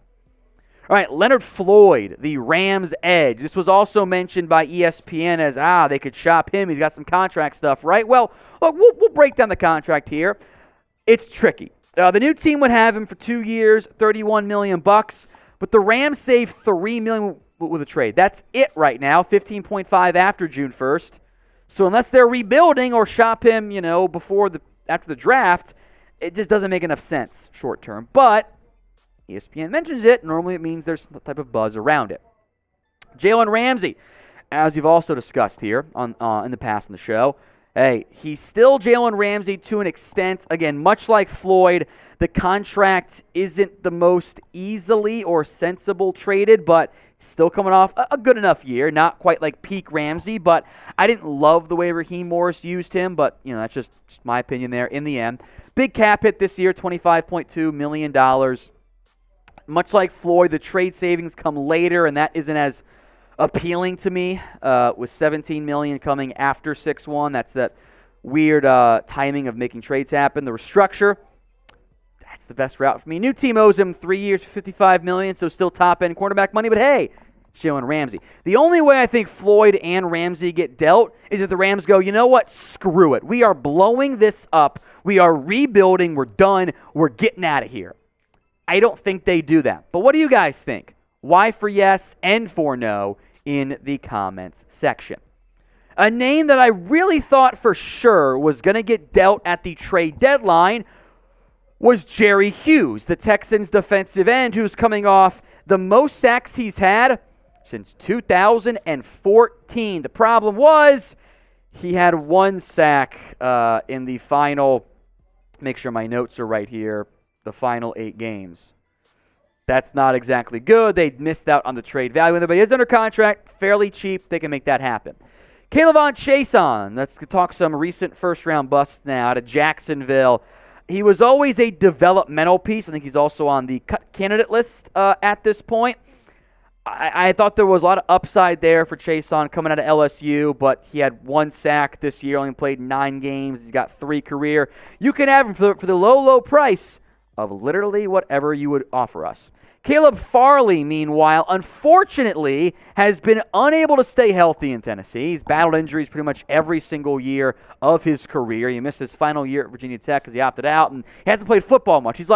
All right, Leonard Floyd, the Rams edge. This was also mentioned by ESPN as, they could shop him. He's got some contract stuff, right? Well, look, we'll break down the contract here. It's tricky. The new team would have him for 2 years, $31 million, but the Rams saved $3 million with a trade. That's it right now, $15.5 after June 1st. So unless they're rebuilding or shop him, after the draft, it just doesn't make enough sense short term. But ESPN mentions it. Normally it means there's some type of buzz around it. Jalen Ramsey, as you've also discussed here in the past in the show, he's still Jalen Ramsey to an extent. Again, much like Floyd, the contract isn't the most easily or sensible traded, but still coming off a good enough year. Not quite like peak Ramsey, but I didn't love the way Raheem Morris used him, but that's just my opinion there in the end. Big cap hit this year, $25.2 million. Much like Floyd, the trade savings come later, and that isn't as appealing to me, with $17 million coming after 6-1. That's that weird timing of making trades happen. The restructure, that's the best route for me. New team owes him 3 years, $55 million, so still top-end quarterback money, but hey, it's Jalen Ramsey. The only way I think Floyd and Ramsey get dealt is if the Rams go, you know what, screw it. We are blowing this up. We are rebuilding. We're done. We're getting out of here. I don't think they do that. But what do you guys think? Y for yes and for no in the comments section. A name that I really thought for sure was going to get dealt at the trade deadline was Jerry Hughes, the Texans defensive end, who's coming off the most sacks he's had since 2014. The problem was he had 1 sack in the final, make sure my notes are right here, the final 8 games. That's not exactly good. They missed out on the trade value, but he is under contract, fairly cheap. They can make that happen. Kayvon Chason, let's talk some recent first-round busts now out of Jacksonville. He was always a developmental piece. I think he's also on the cut candidate list at this point. I thought there was a lot of upside there for Chason coming out of LSU, but he had 1 sack this year, only played 9 games. He's got 3 career. You can have him for the low, low price of literally whatever you would offer us. Caleb Farley, meanwhile, unfortunately, has been unable to stay healthy in Tennessee. He's battled injuries pretty much every single year of his career. He missed his final year at Virginia Tech because he opted out, and he hasn't played football much. He's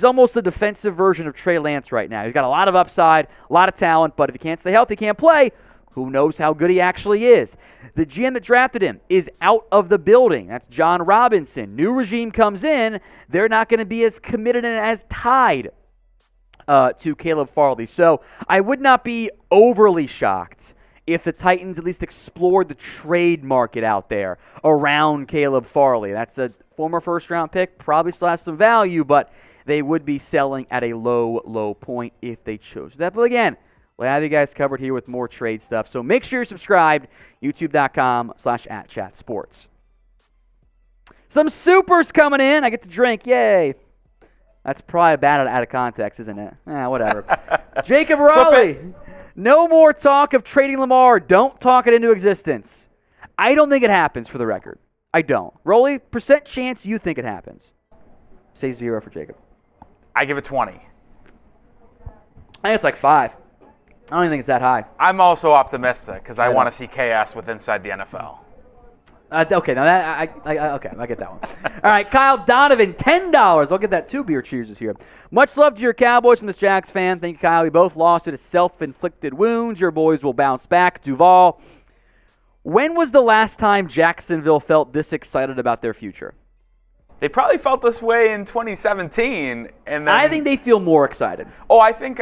almost the defensive version of Trey Lance right now. He's got a lot of upside, a lot of talent, but if he can't stay healthy, can't play, who knows how good he actually is. The GM that drafted him is out of the building. That's John Robinson. New regime comes in. They're not going to be as committed and as tied to Caleb Farley. So I would not be overly shocked if the Titans at least explored the trade market out there around Caleb Farley. That's a former first-round pick, probably still has some value, but they would be selling at a low, low point if they chose that. But again, we'll have you guys covered here with more trade stuff. So make sure you're subscribed, youtube.com/@chatsports. Some supers coming in. I get to drink. Yay. That's probably bad out of context, isn't it? Whatever. Jacob Raleigh. No more talk of trading Lamar. Don't talk it into existence. I don't think it happens, for the record. I don't. Rolly, percent chance you think it happens? Say 0 for Jacob. I give it 20. I think it's like 5. I don't even think it's that high. I'm also optimistic because I want to see chaos with inside the NFL. Okay, now that I get that one. All right, Kyle Donovan, $10. I'll get that too. Beer cheers here. Much love to your Cowboys and this Jags fan. Thank you, Kyle. We both lost due to self-inflicted wounds. Your boys will bounce back. Duval. When was the last time Jacksonville felt this excited about their future? They probably felt this way in 2017, and then I think they feel more excited. Oh, I think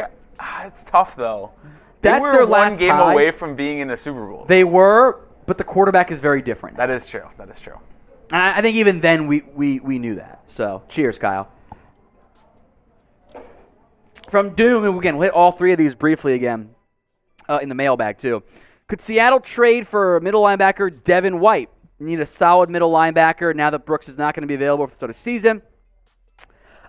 it's tough though. That's they were their one last game tie. away from being in the Super Bowl. They were, but the quarterback is very different. That is true. That is true. I think even then we knew that. So cheers, Kyle. From Doom, and again, we'll hit all three of these briefly again in the mailbag too. Could Seattle trade for middle linebacker Devin White? Need a solid middle linebacker now that Brooks is not going to be available for the start of the season.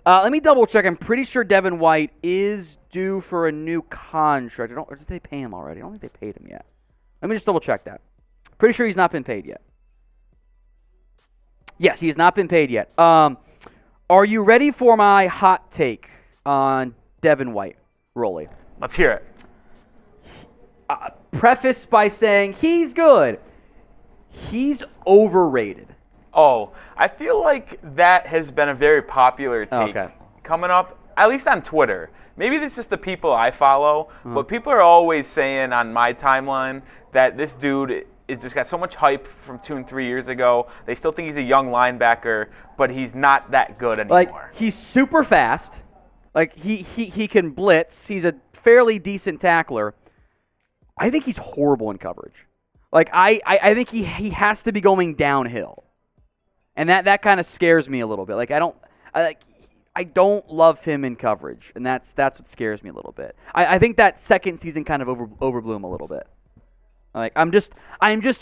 Let me double check. I'm pretty sure Devin White is due for a new contract. Or did they pay him already? I don't think they paid him yet. Let me just double check that. Pretty sure he's not been paid yet. Yes, he has not been paid yet. Are you ready for my hot take on Devin White, Rolly? Let's hear it. Preface by saying he's good. He's overrated. Oh, I feel like that has been a very popular take coming up, at least on Twitter. Maybe this is just the people I follow, but people are always saying on my timeline that this dude is just got so much hype from 2 and 3 years ago. They still think he's a young linebacker, but he's not that good anymore. Like, he's super fast. Like, he can blitz. He's a fairly decent tackler. I think he's horrible in coverage. Like, I think he has to be going downhill. And that kind of scares me a little bit. Like, I don't love him in coverage, and that's what scares me a little bit. I think that second season kind of overblew him a little bit. Like, I'm just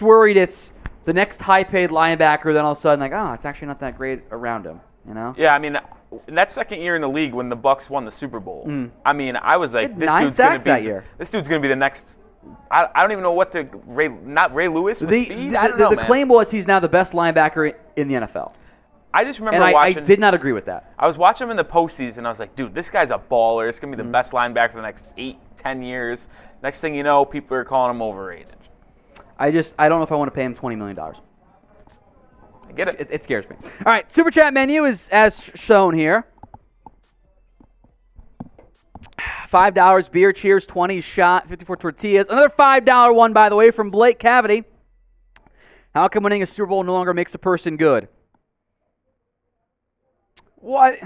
worried it's the next high-paid linebacker. Then all of a sudden, like, oh, it's actually not that great around him. You know? Yeah, I mean, in that second year in the league when the Bucs won the Super Bowl, I mean, I was like, this dude's going to be the next. I don't even know what to not Ray Lewis with speed. I don't know, the claim was he's now the best linebacker in the NFL. I just remember watching. I did not agree with that. I was watching him in the postseason. I was like, dude, this guy's a baller. It's gonna be the best linebacker for the next 8-10 years. Next thing you know, people are calling him overrated. I don't know if I want to pay him $20 million. I get it. It scares me. All right, Super Chat menu is as shown here. $5 beer cheers, 20 shot, 54 tortillas. Another $5 one, by the way, from Blake Cavity. How come winning a Super Bowl no longer makes a person good? What?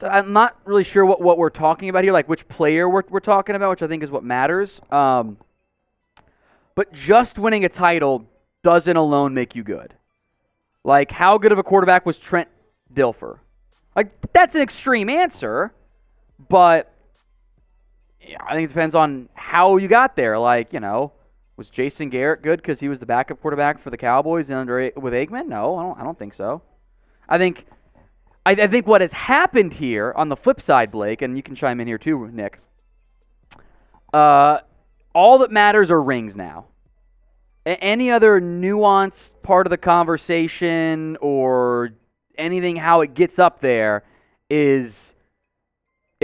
I'm not really sure what we're talking about here, like which player we're talking about, which I think is what matters. But just winning a title doesn't alone make you good. Like, how good of a quarterback was Trent Dilfer? Like, that's an extreme answer, but yeah, I think it depends on how you got there. Like, you know, was Jason Garrett good because he was the backup with the Cowboys with Aikman? No, I don't think so. I think what has happened here on the flip side, Blake, and you can chime in here too, Nick. All that matters are rings now. Any other nuanced part of the conversation or anything how it gets up there it's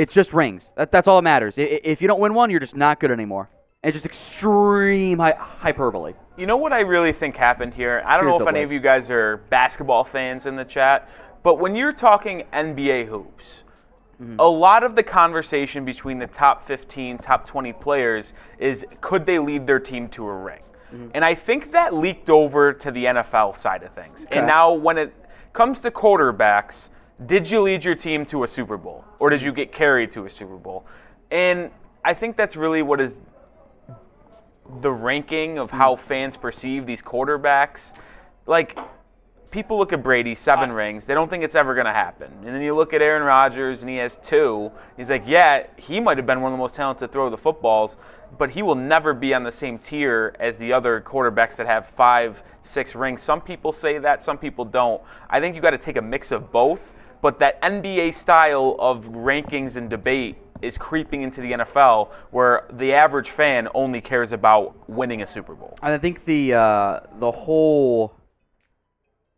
just rings. That's all that matters. If you don't win one, you're just not good anymore. It's just extreme hyperbole. You know what I really think happened here? I don't know if any of you guys are basketball fans in the chat, but when you're talking NBA hoops, a lot of the conversation between the top 15, top 20 players is could they lead their team to a ring? And I think that leaked over to the NFL side of things. Okay. And now when it comes to quarterbacks, did you lead your team to a Super Bowl? Or did you get carried to a Super Bowl? And I think that's really what is the ranking of how fans perceive these quarterbacks. Like, people look at Brady, 7 rings. They don't think it's ever going to happen. And then you look at Aaron Rodgers, and he has 2. He's like, yeah, he might have been one of the most talented to throw the footballs, but he will never be on the same tier as the other quarterbacks that have 5, 6 rings. Some people say that, some people don't. I think you got to take a mix of both, but that NBA style of rankings and debate is creeping into the NFL where the average fan only cares about winning a Super Bowl. I think the whole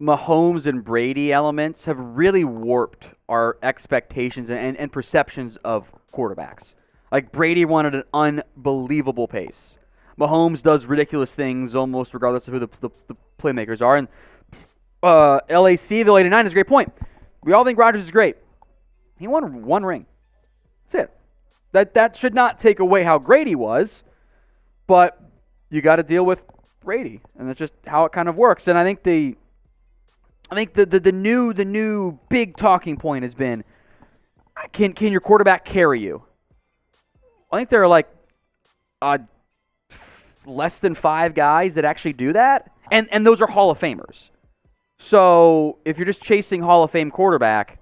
Mahomes and Brady elements have really warped our expectations and perceptions of quarterbacks. Like, Brady won at an unbelievable pace. Mahomes does ridiculous things almost regardless of who the playmakers are. And LACville 89 is a great point. We all think Rodgers is great. He won one ring. That's it. That should not take away how great he was, but you got to deal with Brady, and that's just how it kind of works. And I think the new big talking point has been, can your quarterback carry you? I think there are like less than 5 guys that actually do that, and those are Hall of Famers. So if you're just chasing Hall of Fame quarterback,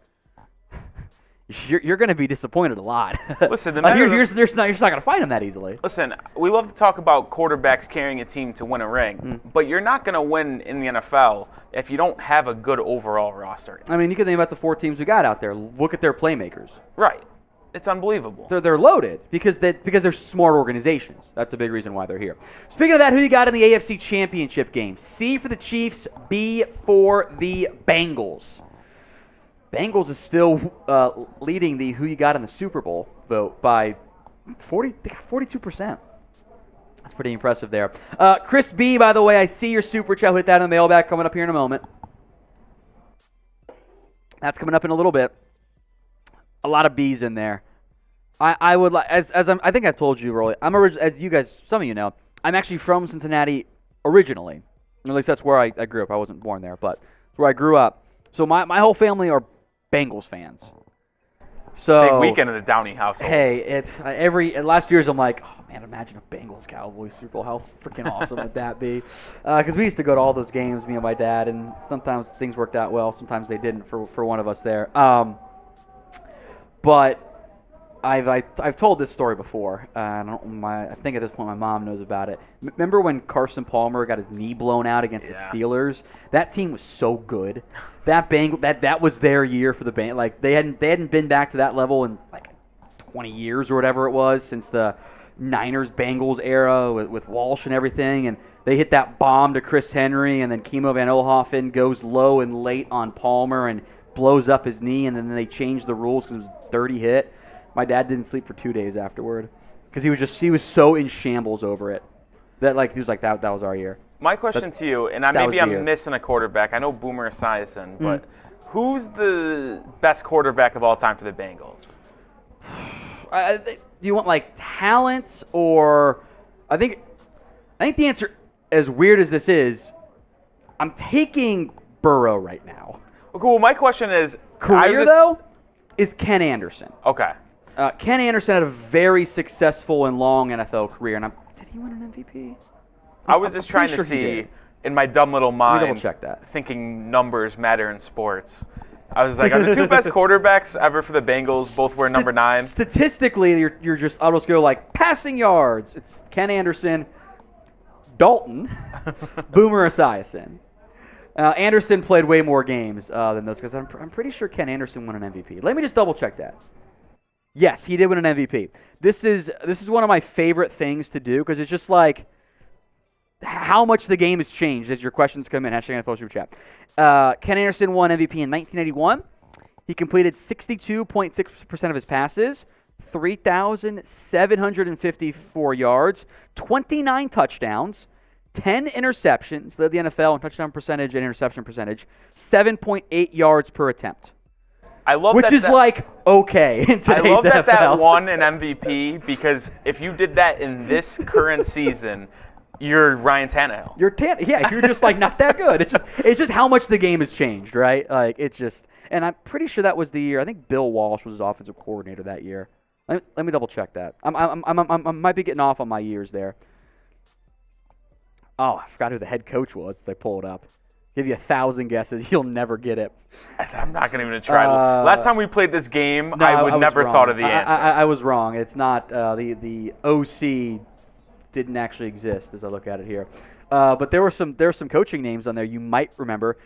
you're going to be disappointed a lot. Listen, you're just not going to find him that easily. Listen, we love to talk about quarterbacks carrying a team to win a ring, but you're not going to win in the NFL if you don't have a good overall roster. I mean, you can think about the 4 teams we got out there. Look at their playmakers. Right. It's unbelievable. They're loaded because they're smart organizations. That's a big reason why they're here. Speaking of that, who you got in the AFC Championship game? C for the Chiefs, B for the Bengals. Bengals is still leading the who you got in the Super Bowl vote by 42%. That's pretty impressive there. Chris B, by the way, I see your super chat. Hit that in the mailbag coming up here in a moment. That's coming up in a little bit. A lot of B's in there. I would like, I think I told you earlier. As you guys, some of you know, I'm actually from Cincinnati originally. At least that's where I grew up. I wasn't born there, but it's where I grew up. So my whole family are Bengals fans. So big weekend in the Downey household. Hey, last year's I'm like, oh man, imagine a Bengals Cowboys Super Bowl. How freaking awesome would that be? Because we used to go to all those games, me and my dad, and sometimes things worked out well, sometimes they didn't for one of us there. But I've told this story before. I think at this point my mom knows about it. Remember when Carson Palmer got his knee blown out against the Steelers? That team was so good. That was their year for the Bengals. Like they hadn't been back to that level in like 20 years or whatever it was since the Niners Bengals era with Walsh and everything. And they hit that bomb to Chris Henry, and then Kimo Van Oelhoffen goes low and late on Palmer and blows up his knee, and then they changed the rules because it was a dirty hit. My dad didn't sleep for 2 days afterward because he was so in shambles over it that he was like that was our year. My question to you, and maybe I'm missing a quarterback. I know Boomer Esiason, but who's the best quarterback of all time for the Bengals? Do you want like talent or? I think the answer, as weird as this is, I'm taking Burrow right now. Cool. My question is career though is Ken Anderson. Okay. Ken Anderson had a very successful and long NFL career, and did he win an MVP? I was just trying to see in my dumb little mind, double-check that. Thinking numbers matter in sports. I was like, are the 2 best quarterbacks ever for the Bengals both wear number 9? Statistically, I'll just go like passing yards. It's Ken Anderson, Dalton, Boomer Esiason. Anderson played way more games than those guys. I'm pretty sure Ken Anderson won an MVP. Let me just double check that. Yes, he did win an MVP. This is one of my favorite things to do because it's just like how much the game has changed as your questions come in. #NFL Super Chat. Ken Anderson won MVP in 1981. He completed 62.6% of his passes, 3,754 yards, 29 touchdowns, 10 interceptions, led the NFL in touchdown percentage and interception percentage, 7.8 yards per attempt. I love which is like okay in today's I love NFL. that won an MVP because if you did that in this current season, you're Ryan Tannehill. You're just like not that good. It's just how much the game has changed, right? Like it's just, and I'm pretty sure that was the year. I think Bill Walsh was his offensive coordinator that year. Let me double check that. I might be getting off on my years there. Oh, I forgot who the head coach was as I pull it up. Give you 1,000 guesses. You'll never get it. I'm not going to even try. Last time we played this game, no, I would never wrong. thought of the answer. I was wrong. It's not the OC didn't actually exist as I look at it here. But there were some coaching names on there you might remember.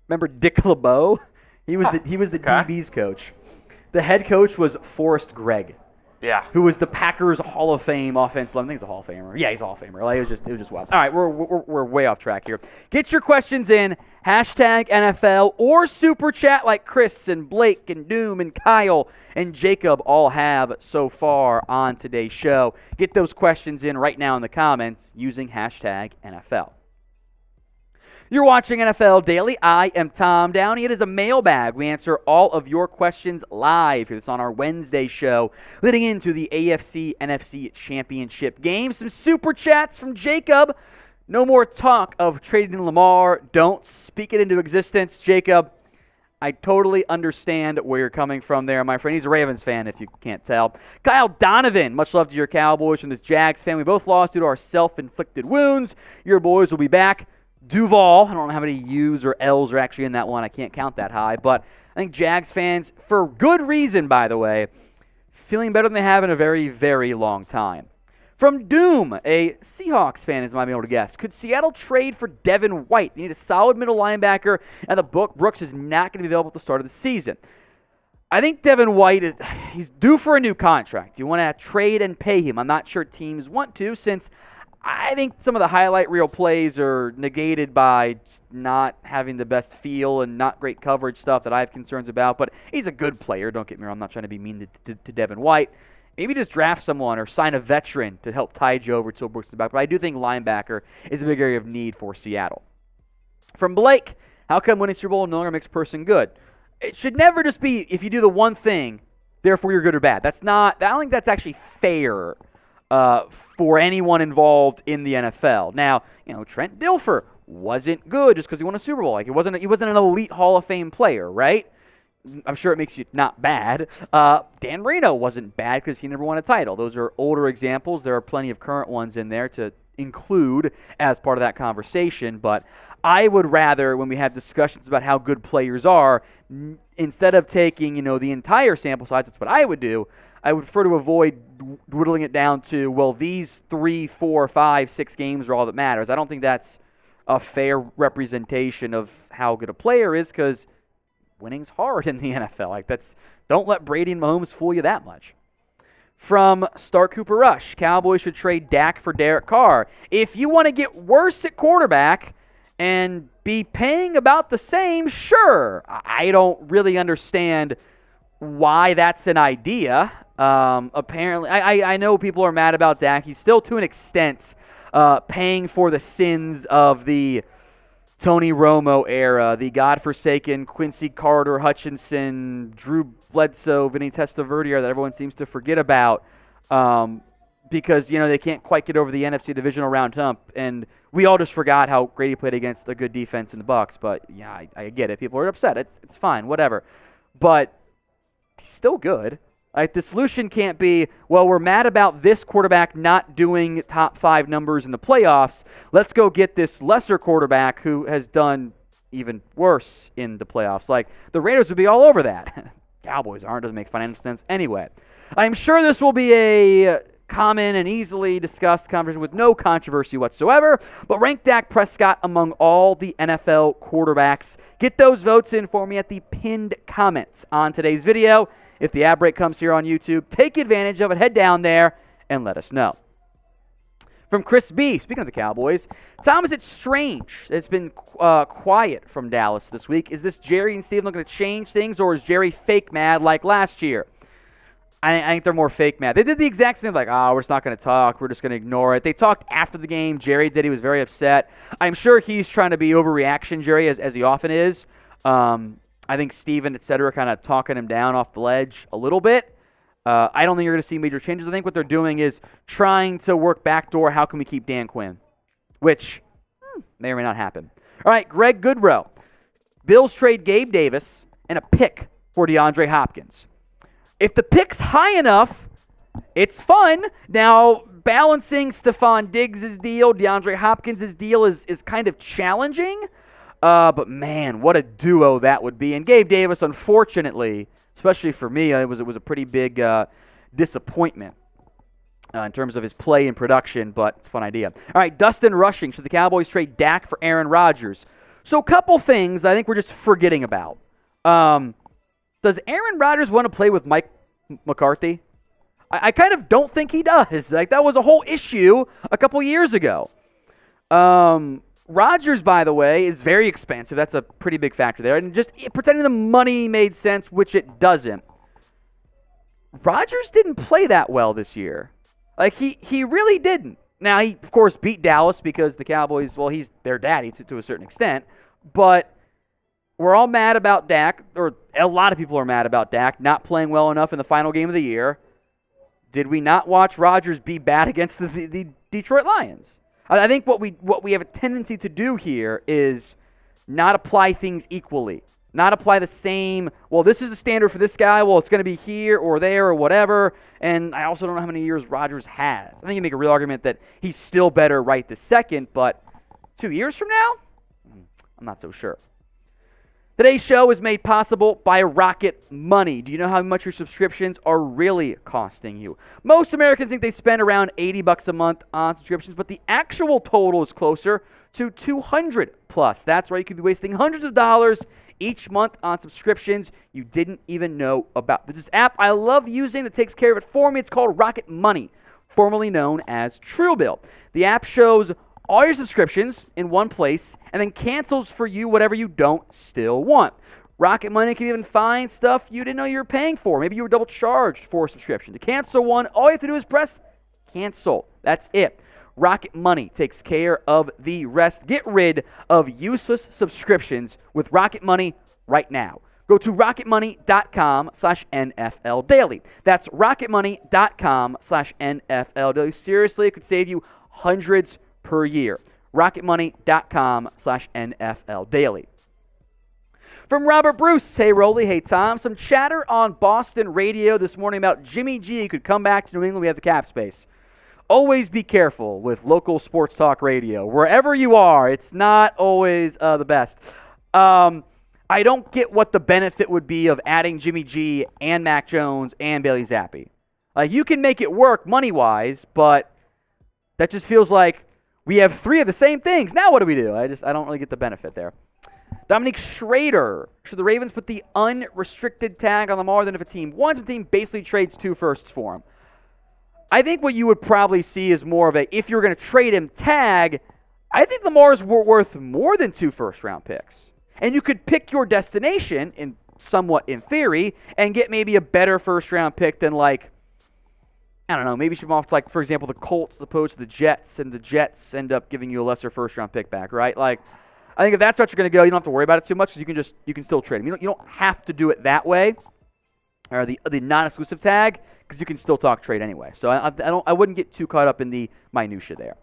Remember Dick LeBeau? He was the DB's coach. The head coach was Forrest Gregg. Yeah. who was the Packers Hall of Fame offensive lineman. I think he's a Hall of Famer. Yeah, he's a Hall of Famer. Like, it was just wild. All right, we're way off track here. Get your questions in, hashtag NFL or Super Chat like Chris and Blake and Doom and Kyle and Jacob all have so far on today's show. Get those questions in right now in the comments using hashtag NFL. You're watching NFL Daily. I am Tom Downey. It is a mailbag. We answer all of your questions live. It's on our Wednesday show leading into the AFC-NFC Championship game. Some super chats from Jacob. No more talk of trading Lamar. Don't speak it into existence. Jacob, I totally understand where you're coming from there, my friend. He's a Ravens fan, if you can't tell. Kyle Donovan, much love to your Cowboys from this Jags fan. We both lost due to our self-inflicted wounds. Your boys will be back. Duval, I don't know how many U's or L's are actually in that one. I can't count that high. But I think Jags fans, for good reason, by the way, feeling better than they have in a very, very long time. From Doom, a Seahawks fan, as might be able to guess. Could Seattle trade for Devin White? They need a solid middle linebacker, and the Brooks is not going to be available at the start of the season. I think Devin White, he's due for a new contract. You want to trade and pay him. I'm not sure teams want to, since I think some of the highlight reel plays are negated by just not having the best feel and not great coverage stuff that I have concerns about. But he's a good player. Don't get me wrong. I'm not trying to be mean to Devin White. Maybe just draft someone or sign a veteran to help tide you over till Brooks is back. But I do think linebacker is a big area of need for Seattle. From Blake, how come winning Super Bowl no longer makes a person good? It should never just be if you do the one thing, therefore you're good or bad. I don't think that's actually fair for anyone involved in the NFL. Now, Trent Dilfer wasn't good just because he won a Super Bowl. Like, he wasn't an elite Hall of Fame player, right? I'm sure it makes you not bad. Dan Marino wasn't bad because he never won a title. Those are older examples. There are plenty of current ones in there to include as part of that conversation. But I would rather, when we have discussions about how good players are, instead of taking the entire sample size, that's what I would do. I would prefer to avoid dwindling it down to, well, these 3, 4, 5, 6 games are all that matters. I don't think that's a fair representation of how good a player is, because winning's hard in the NFL. Don't let Brady and Mahomes fool you that much. From Star Cooper Rush, Cowboys should trade Dak for Derek Carr. If you want to get worse at quarterback and be paying about the same, sure. I don't really understand why that's an idea. Apparently, I know people are mad about Dak. He's still, to an extent, paying for the sins of the Tony Romo era, the godforsaken Quincy Carter, Hutchinson, Drew Bledsoe, Vinny Testaverde era that everyone seems to forget about because, they can't quite get over the NFC divisional round hump. And we all just forgot how great he played against a good defense in the Bucs. But, yeah, I get it. People are upset. It's fine, whatever. But he's still good. The solution can't be, well, we're mad about this quarterback not doing top 5 numbers in the playoffs. Let's go get this lesser quarterback who has done even worse in the playoffs. Like, the Raiders would be all over that. Cowboys aren't. Doesn't make financial sense anyway. I'm sure this will be a common and easily discussed conversation with no controversy whatsoever, but rank Dak Prescott among all the NFL quarterbacks. Get those votes in for me at the pinned comments on today's video. If the ad break comes here on YouTube, take advantage of it. Head down there and let us know. From Chris B., speaking of the Cowboys, Tom, is it strange it's been quiet from Dallas this week? Is this Jerry and Steven looking to change things, or is Jerry fake mad like last year? I think they're more fake mad. They did the exact same thing, like, we're just not going to talk. We're just going to ignore it. They talked after the game. Jerry did. He was very upset. I'm sure he's trying to be overreaction, Jerry, as he often is. I think Steven, et cetera, kind of talking him down off the ledge a little bit. I don't think you're going to see major changes. I think what they're doing is trying to work backdoor, how can we keep Dan Quinn? Which may or may not happen. All right, Greg Goodrow. Bills trade Gabe Davis and a pick for DeAndre Hopkins. If the pick's high enough, it's fun. Now, balancing Stephon Diggs' deal, DeAndre Hopkins' deal is kind of challenging. But, man, what a duo that would be. And Gabe Davis, unfortunately, especially for me, it was a pretty big disappointment in terms of his play and production, but it's a fun idea. All right, Dustin Rushing. Should the Cowboys trade Dak for Aaron Rodgers? So a couple things I think we're just forgetting about. Does Aaron Rodgers want to play with Mike McCarthy? I kind of don't think he does. Like, that was a whole issue a couple years ago. Rodgers, by the way, is very expensive. That's a pretty big factor there. And just pretending the money made sense, which it doesn't. Rodgers didn't play that well this year. Like, he really didn't. Now, he, of course, beat Dallas because the Cowboys, well, he's their daddy to a certain extent. But we're all mad about Dak, or a lot of people are mad about Dak not playing well enough in the final game of the year. Did we not watch Rodgers be bad against the Detroit Lions? I think what we have a tendency to do here is not apply things equally. Not apply the same, well, this is the standard for this guy, well, it's going to be here or there or whatever, and I also don't know how many years Rodgers has. I think you make a real argument that he's still better right this second, but 2 years from now? I'm not so sure. Today's show is made possible by Rocket Money. Do you know how much your subscriptions are really costing you? Most Americans think they spend around $80 a month on subscriptions, but the actual total is closer to $200 plus. That's right, you could be wasting hundreds of dollars each month on subscriptions you didn't even know about. There's this app I love using that takes care of it for me. It's called Rocket Money, formerly known as Truebill. The app shows all your subscriptions in one place and then cancels for you whatever you don't still want. Rocket Money can even find stuff you didn't know you were paying for. Maybe you were double charged for a subscription. To cancel one, all you have to do is press cancel. That's it. Rocket Money takes care of the rest. Get rid of useless subscriptions with Rocket Money right now. Go to rocketmoney.com/NFL Daily. That's rocketmoney.com/NFL Daily. Seriously, it could save you hundreds per year. rocketmoney.com/NFL Daily. From Robert Bruce, hey Rolly, hey Tom, some chatter on Boston radio this morning about Jimmy G could come back to New England. We have the cap space. Always be careful with local sports talk radio. Wherever you are, it's not always the best. I don't get what the benefit would be of adding Jimmy G and Mac Jones and Bailey Zappi. Like, you can make it work money-wise, but that just feels like we have three of the same things. Now what do we do? I don't really get the benefit there. Dominique Schrader. Should the Ravens put the unrestricted tag on Lamar? Then if a team wants, a team basically trades 2 firsts for him. I think what you would probably see is more of a, if you're going to trade him tag, I think Lamar's worth more than 2 first-round picks. And you could pick your destination, somewhat in theory, and get maybe a better first-round pick than, like, I don't know, maybe you should off, like, for example, the Colts as opposed to the Jets, and the Jets end up giving you a lesser first-round pick back, right? Like, I think if that's what you're going to go, you don't have to worry about it too much because you can still trade him. You don't have to do it that way, or the non-exclusive tag, because you can still talk trade anyway. So I wouldn't get too caught up in the minutia there.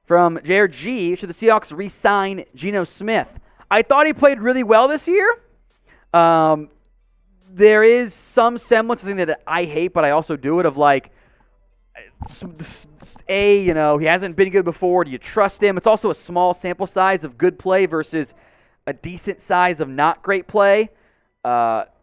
From JRG, should the Seahawks re-sign Geno Smith? I thought he played really well this year. There is some semblance of thing that I hate, but I also do it of like, he hasn't been good before. Do you trust him? It's also a small sample size of good play versus a decent size of not great play.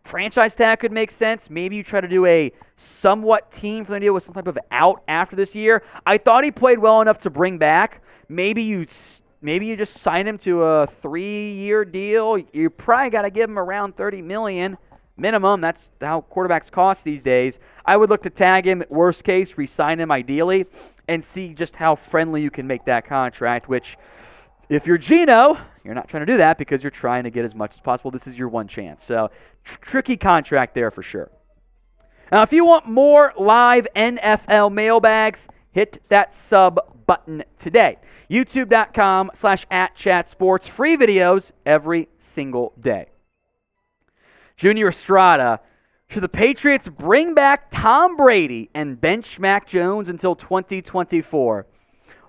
Franchise tag could make sense. Maybe you try to do a somewhat team-friendly deal with some type of out after this year. I thought he played well enough to bring back. Maybe you just sign him to a 3-year deal. You probably got to give him around $30 million minimum. That's how quarterbacks cost these days. I would look to tag him at worst case, re-sign him ideally, and see just how friendly you can make that contract, which if you're Geno, you're not trying to do that because you're trying to get as much as possible. This is your one chance. So, tricky contract there for sure. Now, if you want more live NFL mailbags, hit that sub button today. YouTube.com/@chatsports. Free videos every single day. Junior Estrada. Should the Patriots bring back Tom Brady and bench Mac Jones until 2024?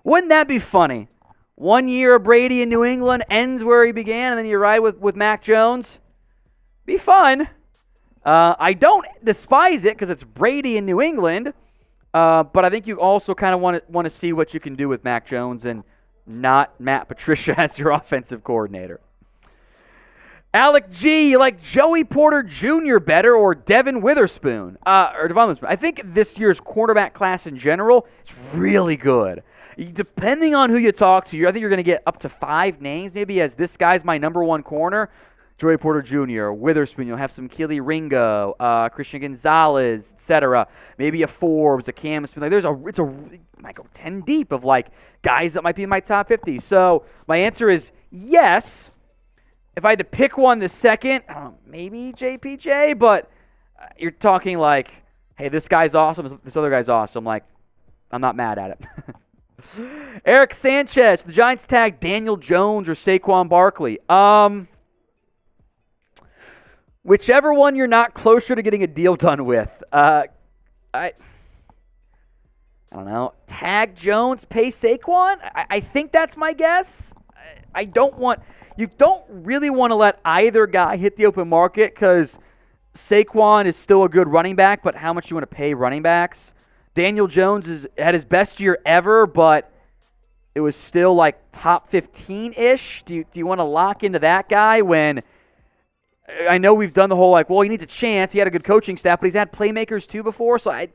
Wouldn't that be funny? 1 year of Brady in New England ends where he began, and then you ride with Mac Jones. Be fun. I don't despise it because it's Brady in New England, but I think you also kind of want to see what you can do with Mac Jones and not Matt Patricia as your offensive coordinator. Alec G, you like Joey Porter Jr. better or Devin Witherspoon? I think this year's quarterback class in general is really good. Depending on who you talk to, I think you're going to get up to 5 names maybe as this guy's my number 1 corner. Joey Porter Jr., Witherspoon. You'll have some Keely Ringo, Christian Gonzalez, etc. Maybe a Forbes, a Cam Smith. Like might go 10 deep of like guys that might be in my top 50. So my answer is yes. If I had to pick one the second, I don't know, maybe JPJ, but you're talking like, hey, this guy's awesome, this other guy's awesome. Like, I'm not mad at it. Eric Sanchez, the Giants tag Daniel Jones or Saquon Barkley. Whichever one you're not closer to getting a deal done with. I don't know. Tag Jones, pay Saquon? I think that's my guess. You don't really want to let either guy hit the open market because Saquon is still a good running back, but how much you want to pay running backs? Daniel Jones had his best year ever, but it was still like top 15-ish. Do you want to lock into that guy when I know we've done the whole like, well, he needs a chance. He had a good coaching staff, but he's had playmakers too before, so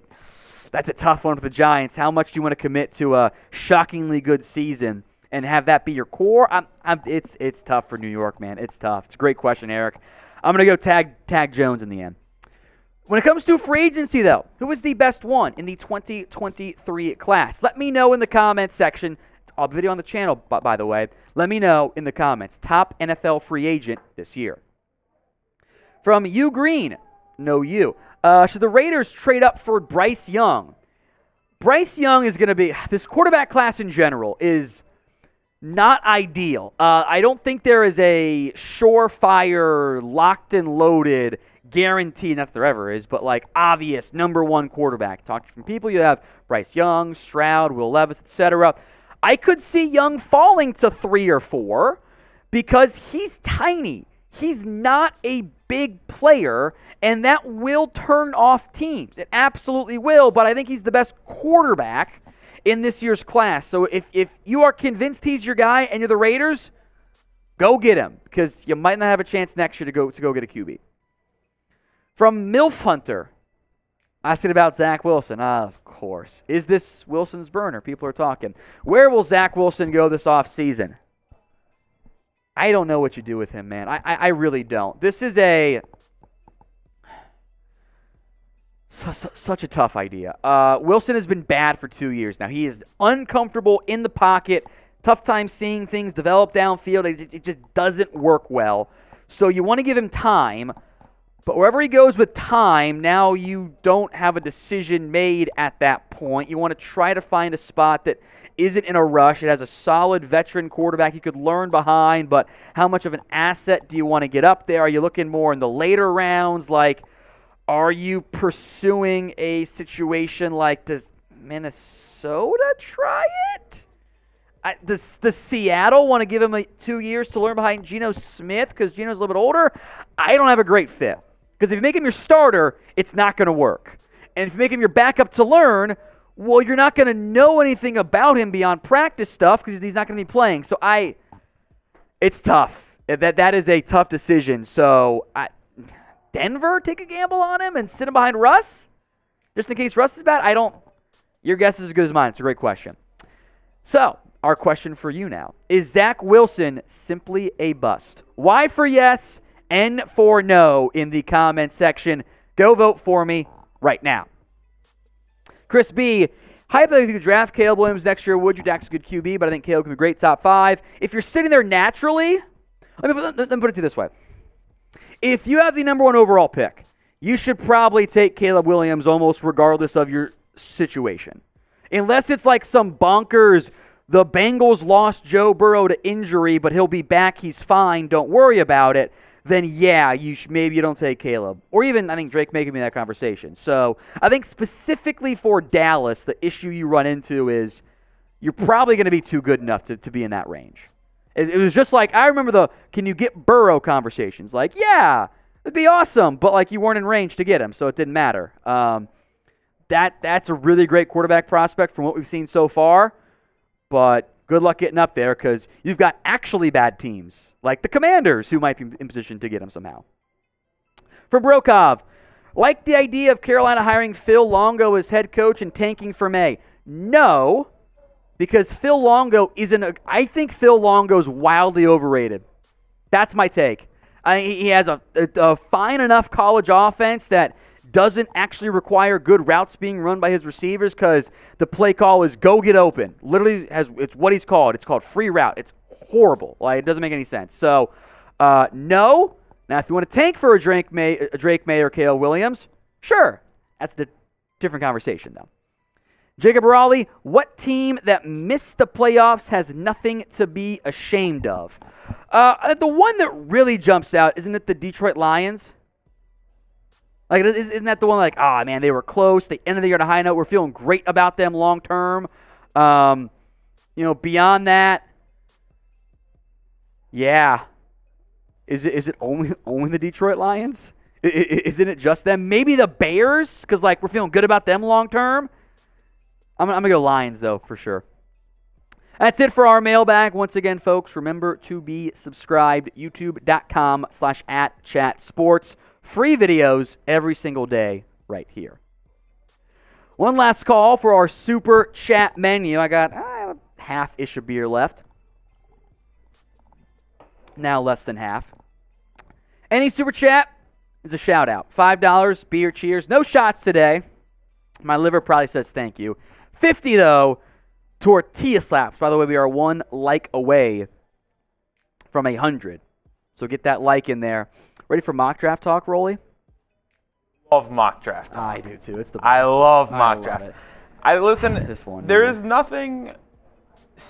that's a tough one for the Giants. How much do you want to commit to a shockingly good season and have that be your core? It's tough for New York, man. It's tough. It's a great question, Eric. I'm going to go tag Jones in the end. When it comes to free agency, though, who is the best one in the 2023 class? Let me know in the comments section. It's all video on the channel, by the way. Let me know in the comments. Top NFL free agent this year. From you Green, no you. Should the Raiders trade up for Bryce Young? Bryce Young is going to be, this quarterback class in general is not ideal. I don't think there is a surefire, locked and loaded, guaranteed, not that there ever is, but like obvious number one quarterback. Talking from people, you have Bryce Young, Stroud, Will Levis, etc. I could see Young falling to 3 or 4 because he's tiny. He's not a big player, and that will turn off teams. It absolutely will, but I think he's the best quarterback in this year's class. So if you are convinced he's your guy and you're the Raiders, go get him because you might not have a chance next year to go get a QB. From MILF Hunter, asking about Zach Wilson. Of course. Is this Wilson's burner? People are talking. Where will Zach Wilson go this offseason? I don't know what you do with him, man. I really don't. This is such a tough idea. Wilson has been bad for 2 years now. He is uncomfortable in the pocket, tough time seeing things develop downfield. It just doesn't work well. So you want to give him time, but wherever he goes with time, now you don't have a decision made at that point. You want to try to find a spot that isn't in a rush. It has a solid veteran quarterback you could learn behind, but how much of an asset do you want to get up there? Are you looking more in the later rounds? Like, are you pursuing a situation like, does Minnesota try it? Does Seattle want to give him 2 years to learn behind Geno Smith because Geno's a little bit older? I don't have a great fit. Because if you make him your starter, it's not going to work. And if you make him your backup to learn, well, you're not going to know anything about him beyond practice stuff because he's not going to be playing. So it's tough. That is a tough decision. So Denver take a gamble on him and sit him behind Russ? Just in case Russ is bad? Your guess is as good as mine. It's a great question. So, our question for you now. Is Zach Wilson simply a bust? Y for yes, N for no in the comment section. Go vote for me right now. Chris B., hypothetically, if you could draft Caleb Williams next year, would you? Dak's a good QB, but I think Caleb can be a great top 5. If you're sitting there naturally, let me put it to you this way. If you have the number 1 overall pick, you should probably take Caleb Williams almost regardless of your situation. Unless it's like some bonkers, the Bengals lost Joe Burrow to injury, but he'll be back, he's fine, don't worry about it, then yeah, maybe you don't take Caleb. Or even, I think Drake may give me that conversation. So I think specifically for Dallas, the issue you run into is you're probably going to be too good enough to be in that range. It was just like, I remember can you get Burrow conversations? Like, yeah, it'd be awesome, but like you weren't in range to get him, so it didn't matter. That's a really great quarterback prospect from what we've seen so far, but good luck getting up there because you've got actually bad teams like the Commanders who might be in position to get him somehow. For Brokov, like the idea of Carolina hiring Phil Longo as head coach and tanking for May. No, because Phil Longo I think Phil Longo's wildly overrated. That's my take. He has a fine enough college offense that doesn't actually require good routes being run by his receivers because the play call is go get open. Literally, it's what he's called. It's called free route. It's horrible. Like, it doesn't make any sense. So, no. Now, if you want to tank for a Drake May or Kale Williams, sure. That's a different conversation, though. Jacob Raleigh, what team that missed the playoffs has nothing to be ashamed of? The one that really jumps out, isn't it the Detroit Lions? Like, isn't that the one like, oh, man, they were close. They ended the year on a high note. We're feeling great about them long term. Beyond that, yeah. Is it only the Detroit Lions? Isn't it just them? Maybe the Bears, because, like, we're feeling good about them long term. I'm going to go Lions, though, for sure. That's it for our mailbag. Once again, folks, remember to be subscribed. YouTube.com/@chatsports. Free videos every single day right here. One last call for our super chat menu. I got half-ish a beer left. Now less than half. Any super chat is a shout-out. $5, beer cheers. No shots today. My liver probably says thank you. $50, though, tortilla slaps. By the way, we are one like away from 100. So get that like in there. Ready for mock draft talk, Rolly? Love mock draft talk. I do too. It's the best. I love mock draft. This one. There is nothing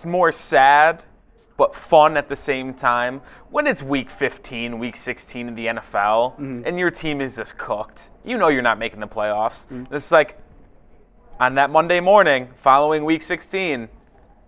more sad but fun at the same time when it's week 15, week 16 in the NFL, and your team is just cooked. You know you're not making the playoffs. It's like on that Monday morning following week 16,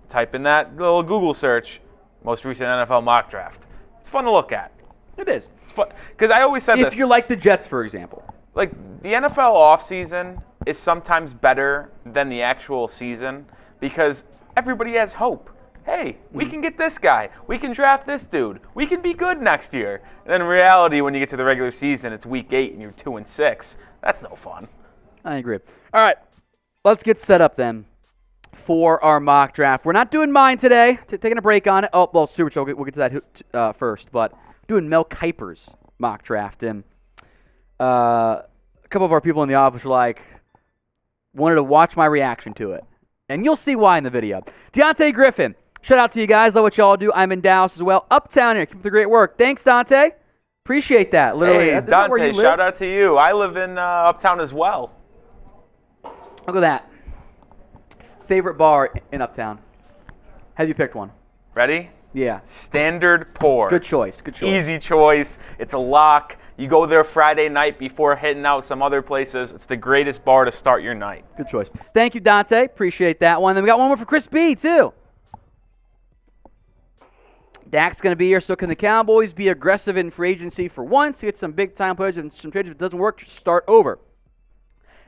type in that little Google search, most recent NFL mock draft. It's fun to look at. It is. It's fun because I always said this. If you're like the Jets, for example. Like, the NFL offseason is sometimes better than the actual season because everybody has hope. Hey, we can get this guy. We can draft this dude. We can be good next year. And then in reality, when you get to the regular season, it's week 8 and you're 2-6. That's no fun. I agree. All right, let's get set up then for our mock draft. We're not doing mine today. Taking a break on it. Oh, well, Super Show, we'll get to that first. But doing Mel Kiper's mock draft. And a couple of our people in the office were like, wanted to watch my reaction to it. And you'll see why in the video. Deontay Griffin, shout out to you guys. Love what y'all do. I'm in Dallas as well. Uptown here. Keep up the great work. Thanks, Dante. Appreciate that. Literally. Hey, Dante, shout out to you. I live in Uptown as well. Look at that. Favorite bar in Uptown? Have you picked one? Ready? Yeah. Standard Pour. Good choice. Good choice. Easy choice. It's a lock. You go there Friday night before hitting out some other places. It's the greatest bar to start your night. Good choice. Thank you, Dante. Appreciate that one. Then we got one more for Chris B, too. Dak's going to be here, so can the Cowboys be aggressive in free agency for once? Get some big-time players and some trades. If it doesn't work, just start over.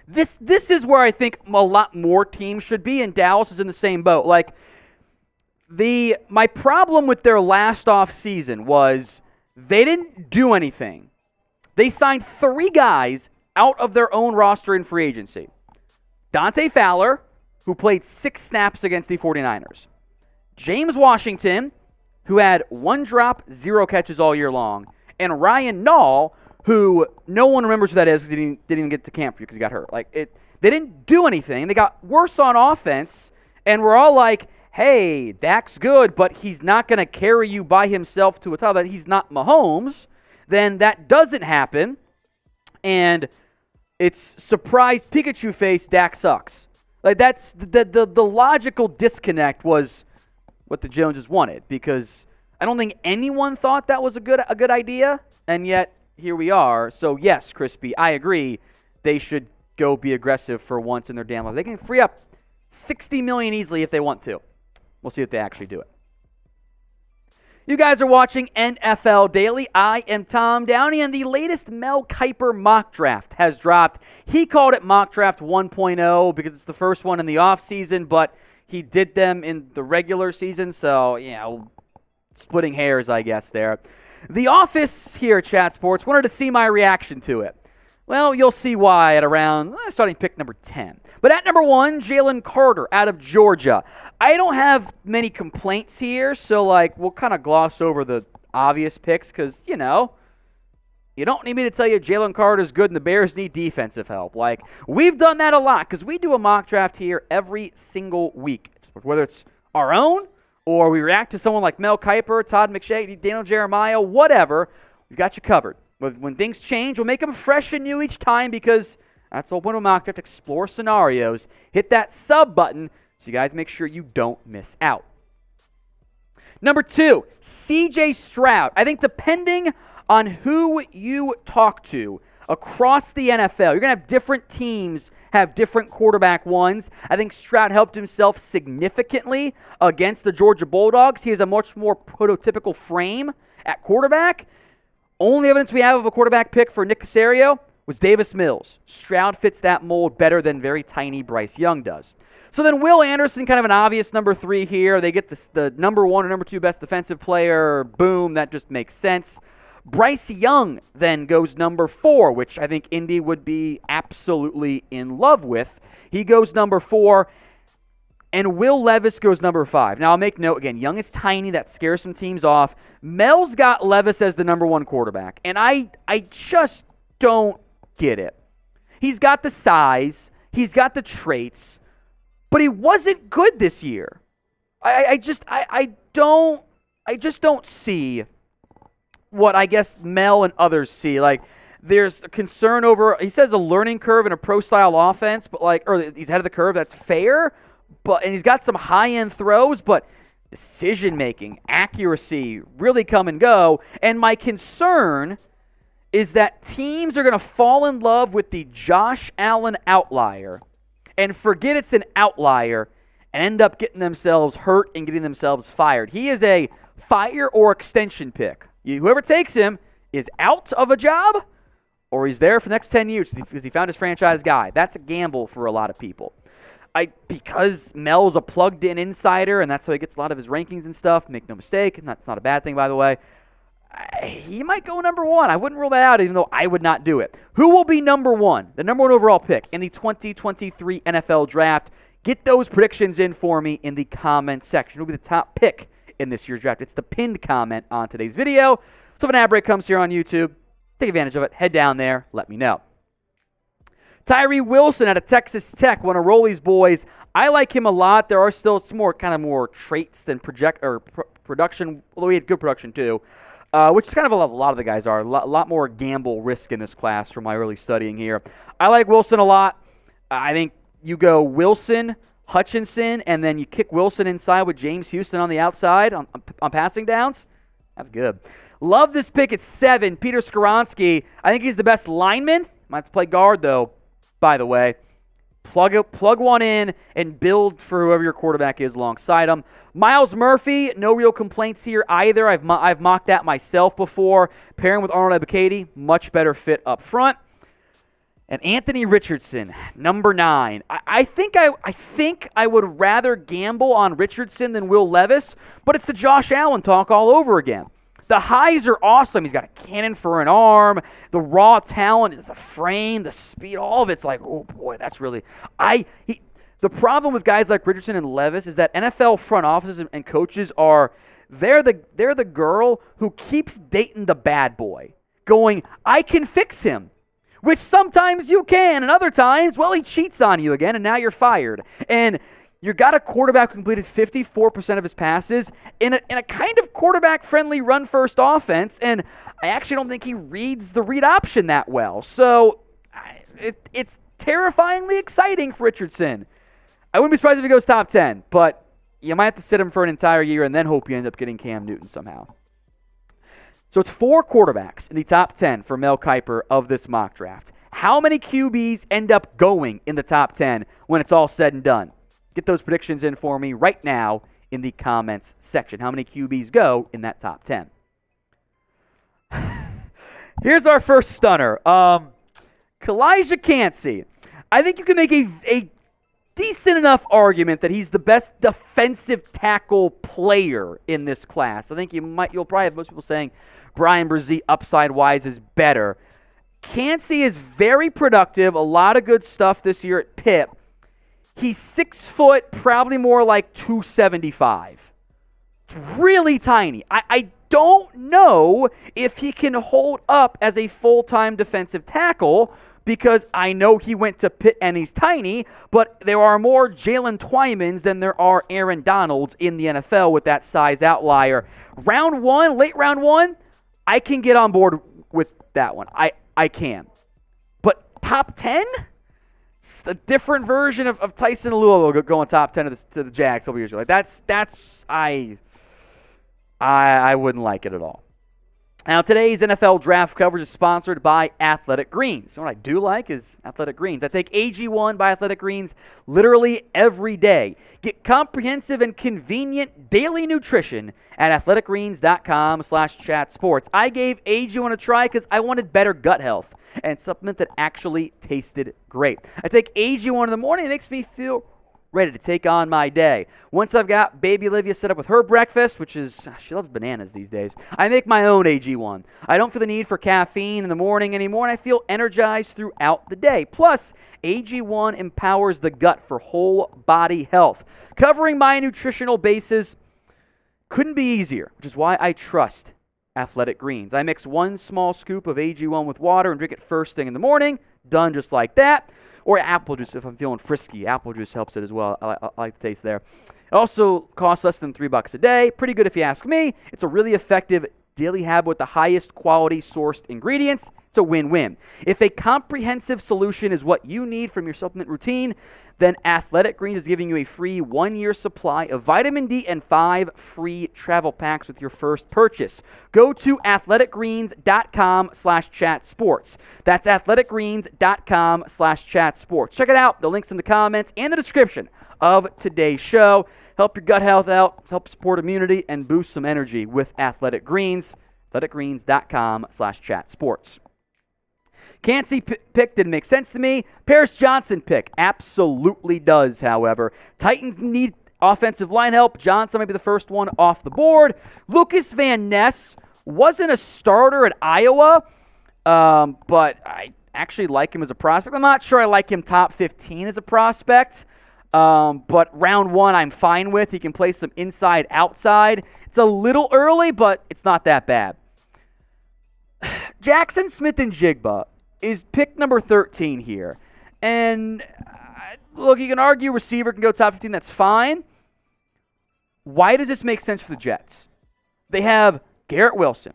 This is where I think a lot more teams should be, and Dallas is in the same boat. Like, my problem with their last offseason was they didn't do anything. They signed 3 guys out of their own roster in free agency. Dante Fowler, who played 6 snaps against the 49ers. James Washington, who had 1 drop, 0 catches all year long. And Ryan Nall, who no one remembers who that is because he didn't even get to camp because he got hurt. They didn't do anything. They got worse on offense, and we're all like, hey, Dak's good, but he's not going to carry you by himself to a title. That he's not Mahomes. Then that doesn't happen, and it's surprise Pikachu face, Dak sucks. Like, that's the logical disconnect was what the Joneses wanted, because I don't think anyone thought that was a good idea, and yet here we are. So yes, Crispy, I agree. They should go be aggressive for once in their damn life. They can free up $60 million easily if they want to. We'll see if they actually do it. You guys are watching NFL Daily. I am Tom Downey, and the latest Mel Kiper mock draft has dropped. He called it Mock Draft 1.0 because it's the first one in the offseason, but he did them in the regular season, so, splitting hairs, I guess, there. The office here at Chat Sports wanted to see my reaction to it. Well, you'll see why at around starting pick number 10. But at number 1, Jalen Carter out of Georgia. I don't have many complaints here, so we'll kind of gloss over the obvious picks because, You don't need me to tell you Jalen Carter's good and the Bears need defensive help. Like, we've done that a lot because we do a mock draft here every single week. Whether it's our own or we react to someone like Mel Kiper, Todd McShay, Daniel Jeremiah, whatever, we've got you covered. When things change, we'll make them fresh and new each time because that's the whole point of a mock draft. Explore scenarios. Hit that sub button so you guys make sure you don't miss out. Number 2, C.J. Stroud. I think depending on who you talk to across the NFL, you're going to have different teams have different quarterback ones. I think Stroud helped himself significantly against the Georgia Bulldogs. He has a much more prototypical frame at quarterback. Only evidence we have of a quarterback pick for Nick Caserio was Davis Mills. Stroud fits that mold better than very tiny Bryce Young does. So then Will Anderson, kind of an obvious number 3 here. They get the number 1 or number 2 best defensive player. Boom, that just makes sense. Bryce Young then goes number 4, which I think Indy would be absolutely in love with. He goes number 4, and Will Levis goes number 5. Now, I'll make note again, Young is tiny. That scares some teams off. Mel's got Levis as the number 1 quarterback, and I just don't get it. He's got the size. He's got the traits, but he wasn't good this year. I just don't see what I guess Mel and others see. Like, there's a concern over, he says, a learning curve in a pro-style offense, but or he's ahead of the curve. That's fair, and he's got some high-end throws, but decision-making, accuracy really come and go. And my concern is that teams are going to fall in love with the Josh Allen outlier and forget it's an outlier and end up getting themselves hurt and getting themselves fired. He is a fire or extension pick. Whoever takes him is out of a job or he's there for the next 10 years because he found his franchise guy. That's a gamble for a lot of people. Because Mel's a plugged-in insider and that's how he gets a lot of his rankings and stuff, make no mistake, and that's not a bad thing, by the way, he might go number 1. I wouldn't rule that out, even though I would not do it. Who will be number 1, the number 1 overall pick in the 2023 NFL Draft? Get those predictions in for me in the comment section. Who will be the top pick in this year's draft? It's the pinned comment on today's video. So if an ad break comes here on YouTube, take advantage of it. Head down there. Let me know. Tyree Wilson out of Texas Tech, one of Roley's boys. I like him a lot. There are still some more traits than production, although he had good production too, which is kind of a lot of the guys are. A lot more gamble risk in this class from my early studying here. I like Wilson a lot. I think you go Wilson, Hutchinson, and then you kick Wilson inside with James Houston on the outside on passing downs. That's good. Love this pick at 7. Peter Skoronski. I think he's the best lineman. Might have to play guard, though, by the way. Plug one in and build for whoever your quarterback is alongside him. Myles Murphy, no real complaints here either. I've mocked that myself before. Pairing with Arnold Ebiketie, much better fit up front. And Anthony Richardson, number 9. I think I would rather gamble on Richardson than Will Levis, but it's the Josh Allen talk all over again. The highs are awesome. He's got a cannon for an arm, the raw talent, the frame, the speed, all of it's like, oh boy, that's really the problem with guys like Richardson and Levis is that NFL front offices and coaches they're the girl who keeps dating the bad boy, going, I can fix him. Which sometimes you can, and other times, well, he cheats on you again, and now you're fired. And you got a quarterback who completed 54% of his passes in a kind of quarterback-friendly run-first offense, and I actually don't think he reads the read option that well. So it's terrifyingly exciting for Richardson. I wouldn't be surprised if he goes top 10, but you might have to sit him for an entire year and then hope you end up getting Cam Newton somehow. So it's 4 quarterbacks in the top 10 for Mel Kiper of this mock draft. How many QBs end up going in the top 10 when it's all said and done? Get those predictions in for me right now in the comments section. How many QBs go in that top 10? Here's our first stunner. Kalijah Kancey. I think you can make a decent enough argument that he's the best defensive tackle player in this class. I think you'll probably have most people saying Brian Brzee upside-wise is better. Kancey is very productive, a lot of good stuff this year at Pitt. He's 6 foot, probably more like 275. It's really tiny. I don't know if he can hold up as a full-time defensive tackle because I know he went to Pitt and he's tiny, but there are more Jalen Twymans than there are Aaron Donalds in the NFL with that size outlier. Round 1, late round 1, I can get on board with that one. I can. But top 10? It's a different version of Tyson Alula going top 10 to the Jags over usually. I wouldn't like it at all. Now, today's NFL draft coverage is sponsored by Athletic Greens. And what I do like is Athletic Greens. I take AG1 by Athletic Greens literally every day. Get comprehensive and convenient daily nutrition at athleticgreens.com/chatsports. I gave AG1 a try because I wanted better gut health and supplement that actually tasted great. I take AG1 in the morning. It makes me feel ready to take on my day. Once I've got baby Olivia set up with her breakfast, which is, she loves bananas these days, I make my own AG1. I don't feel the need for caffeine in the morning anymore, and I feel energized throughout the day. Plus, AG1 empowers the gut for whole body health. Covering my nutritional bases couldn't be easier, which is why I trust Athletic Greens. I mix 1 small scoop of AG1 with water and drink it first thing in the morning. Done just like that. Or apple juice if I'm feeling frisky. Apple juice helps it as well. I like the taste there. It also costs less than $3 a day. Pretty good if you ask me. It's a really effective daily habit with the highest quality sourced ingredients. It's a win-win. If a comprehensive solution is what you need from your supplement routine, then Athletic Greens is giving you a free 1-year supply of vitamin D and 5 free travel packs with your first purchase. Go to athleticgreens.com/chatsports. That's athleticgreens.com/chatsports. Check it out. The link's in the comments and the description of today's show. Help your gut health out, help support immunity, and boost some energy with Athletic Greens. athleticgreens.com/chatsports. Kancey pick didn't make sense to me. Paris Johnson pick absolutely does, however. Titans need offensive line help. Johnson might be the first one off the board. Lucas Van Ness wasn't a starter at Iowa, but I actually like him as a prospect. I'm not sure I like him top 15 as a prospect, but round 1 I'm fine with. He can play some inside, outside. It's a little early, but it's not that bad. Jackson Smith-Njigba is pick number 13 here. And look, you can argue receiver can go top 15. That's fine. Why does this make sense for the Jets? They have Garrett Wilson.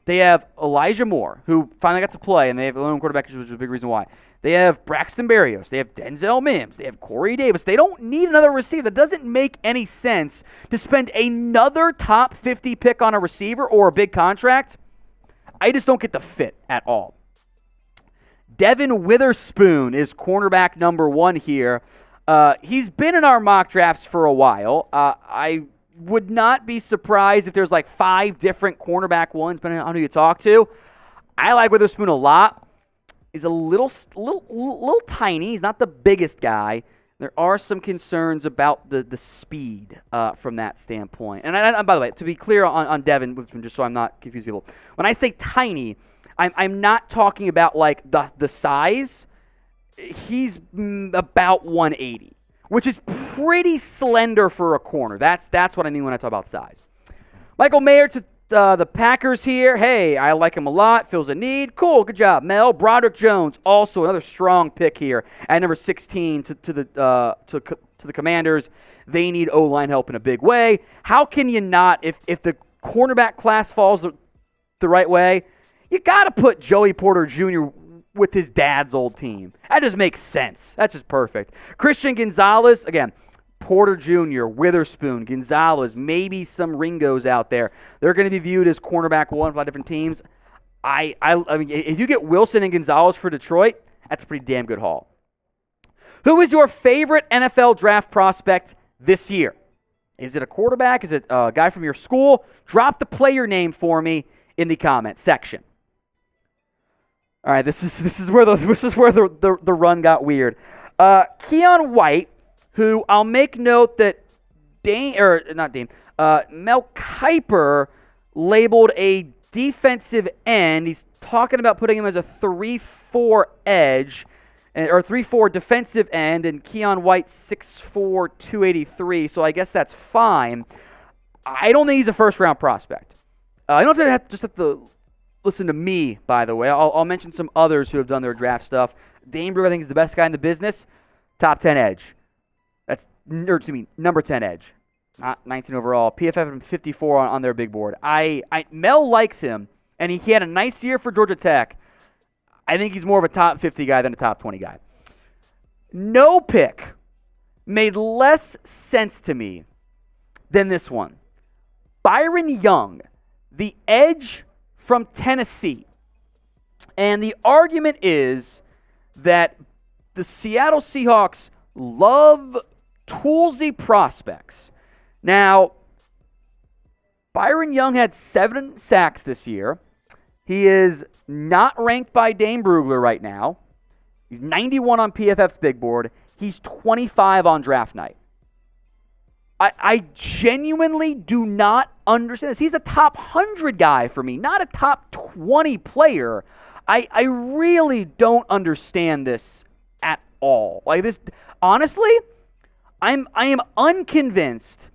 They have Elijah Moore, who finally got to play, and they have a lone quarterback, which was a big reason why. They have Braxton Berrios. They have Denzel Mims. They have Corey Davis. They don't need another receiver. That doesn't make any sense to spend another top 50 pick on a receiver or a big contract. I just don't get the fit at all. Devin Witherspoon is cornerback number 1 here. He's been in our mock drafts for a while. I would not be surprised if there's like 5 different cornerback ones, depending on who you talk to. I like Witherspoon a lot. He's a little tiny. He's not the biggest guy. There are some concerns about the speed from that standpoint. And by the way, to be clear on Devin Witherspoon, just so I'm not confusing people, when I say tiny, I'm not talking about like the size. He's about 180, which is pretty slender for a corner. That's what I mean when I talk about size. Michael Mayer to the Packers here. Hey, I like him a lot. Fills a need. Cool, good job, Mel. Broderick Jones, also another strong pick here at number 16 to the Commanders. They need O-line help in a big way. How can you not, if the cornerback class falls the right way, you got to put Joey Porter Jr. with his dad's old team. That just makes sense. That's just perfect. Christian Gonzalez, again, Porter Jr., Witherspoon, Gonzalez, maybe some Ringos out there. They're going to be viewed as cornerback 1 for a lot of different teams. I mean, if you get Wilson and Gonzalez for Detroit, that's a pretty damn good haul. Who is your favorite NFL draft prospect this year? Is it a quarterback? Is it a guy from your school? Drop the player name for me in the comment section. All right, this is where the run got weird. Keon White, who I'll make note that Mel Kiper labeled a defensive end. He's talking about putting him as a 3-4 edge, or 3-4 defensive end, and Keon White 6'4", 283, so I guess that's fine. I don't think he's a first-round prospect. You don't have to listen to me, by the way. I'll mention some others who have done their draft stuff. Dane Brewer, I think, is the best guy in the business. Top 10 edge. Number 10 edge. Not 19 overall. PFF had him 54 on their big board. Mel likes him, and he had a nice year for Georgia Tech. I think he's more of a top 50 guy than a top 20 guy. No pick made less sense to me than this one. Byron Young, the edge from Tennessee. And the argument is that the Seattle Seahawks love toolsy prospects. Now, Byron Young had 7 sacks this year. He is not ranked by Dane Brugler right now. He's 91 on PFF's big board. He's 25 on draft night. I genuinely do not understand this. He's a top 100 guy for me, not a top 20 player. I really don't understand this at all. Like this, honestly, I am unconvinced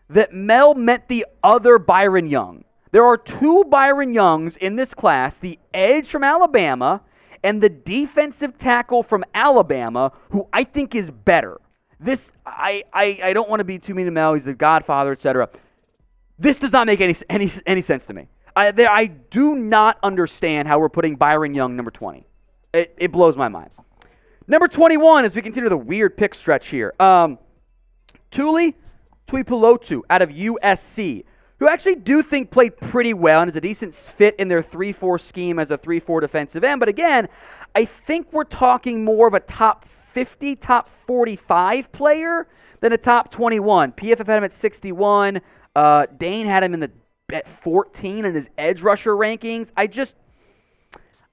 that Mel meant the other Byron Young. There are 2 Byron Youngs in this class, the edge from Alabama and the defensive tackle from Alabama, who I think is better. This, I don't want to be too mean to Mel. He's the godfather, etc. This does not make any sense to me. I do not understand how we're putting Byron Young number 20. It blows my mind. Number 21, as we continue the weird pick stretch here. Tuli Tuipulotu out of USC, who I actually do think played pretty well and is a decent fit in their 3-4 scheme as a 3-4 defensive end. But again, I think we're talking more of a top 50, top 45 player than a top 21. PFF had him at 61. Dane had him at 14 in his edge rusher rankings.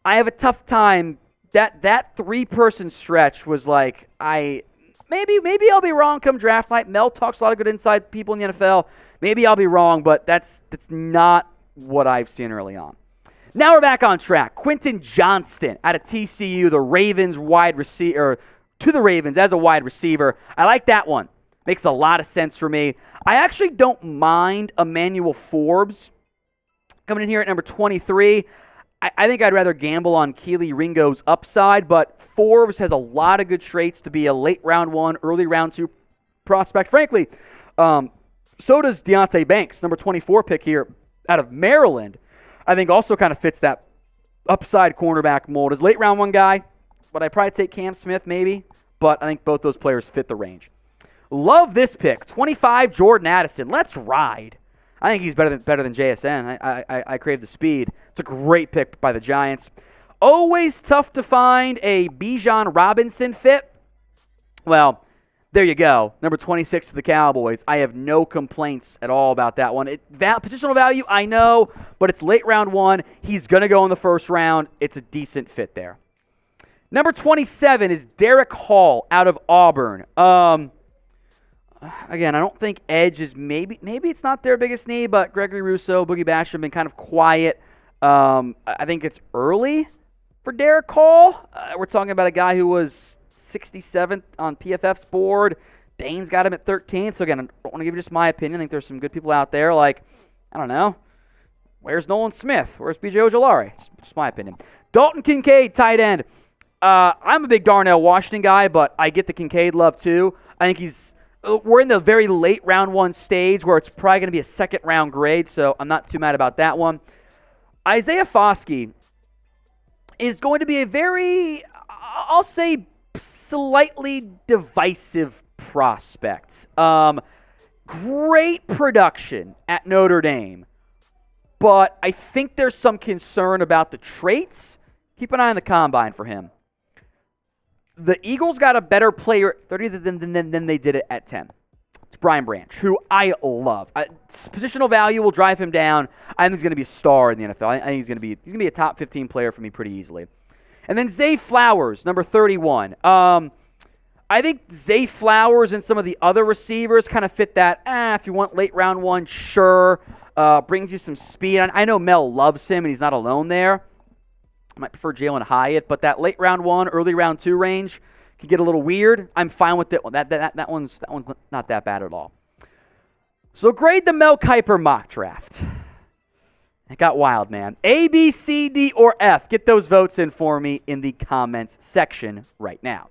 I have a tough time. That 3-person stretch was like, maybe I'll be wrong come draft night. Mel talks a lot of good inside people in the NFL. Maybe I'll be wrong, but that's not what I've seen early on. Now we're back on track. Quentin Johnston out of TCU, the Ravens wide receiver, to the Ravens as a wide receiver. I like that one. Makes a lot of sense for me. I actually don't mind Emmanuel Forbes coming in here at number 23. I think I'd rather gamble on Keely Ringo's upside, but Forbes has a lot of good traits to be a late round 1, early round 2 prospect. Frankly, so does Deontay Banks, number 24 pick here out of Maryland. I think also kind of fits that upside cornerback mold. As late round 1 guy, but I'd probably take Cam Smith maybe, but I think both those players fit the range. Love this pick, 25 Jordan Addison. Let's ride. I think he's better than JSN. I crave the speed. It's a great pick by the Giants. Always tough to find a Bijan Robinson fit. Well, there you go. Number 26 to the Cowboys. I have no complaints at all about that one. Positional value, I know, but it's late round 1. He's going to go in the first round. It's a decent fit there. Number 27 is Derek Hall out of Auburn. Again, I don't think edge is maybe it's not their biggest need, but Gregory Rousseau, Boogie Basham have been kind of quiet. I think it's early for Derek Hall. We're talking about a guy who was 67th on PFF's board. Dane's got him at 13th. So again, I don't want to give you just my opinion. I think there's some good people out there like, I don't know, where's Nolan Smith? Where's B.J. Ojolari? Just my opinion. Dalton Kincaid, tight end. I'm a big Darnell Washington guy, but I get the Kincaid love too. I think we're in the very late round 1 stage where it's probably going to be a second round grade, so I'm not too mad about that one. Isaiah Foskey is going to be a very, I'll say, slightly divisive prospect. Great production at Notre Dame, but I think there's some concern about the traits. Keep an eye on the combine for him. The Eagles got a better player at 30 than they did it at 10. It's Brian Branch, who I love. Positional value will drive him down. I think he's going to be a star in the NFL. I think he's going to be a top 15 player for me pretty easily. And then Zay Flowers, number 31. I think Zay Flowers and some of the other receivers kind of fit that. If you want late round 1, sure. Brings you some speed. I know Mel loves him, and he's not alone there. I might prefer Jalen Hyatt, but that late round 1, early round 2 range can get a little weird. I'm fine with it. That one's not that bad at all. So grade the Mel Kiper mock draft. It got wild, man. A, B, C, D, or F. Get those votes in for me in the comments section right now.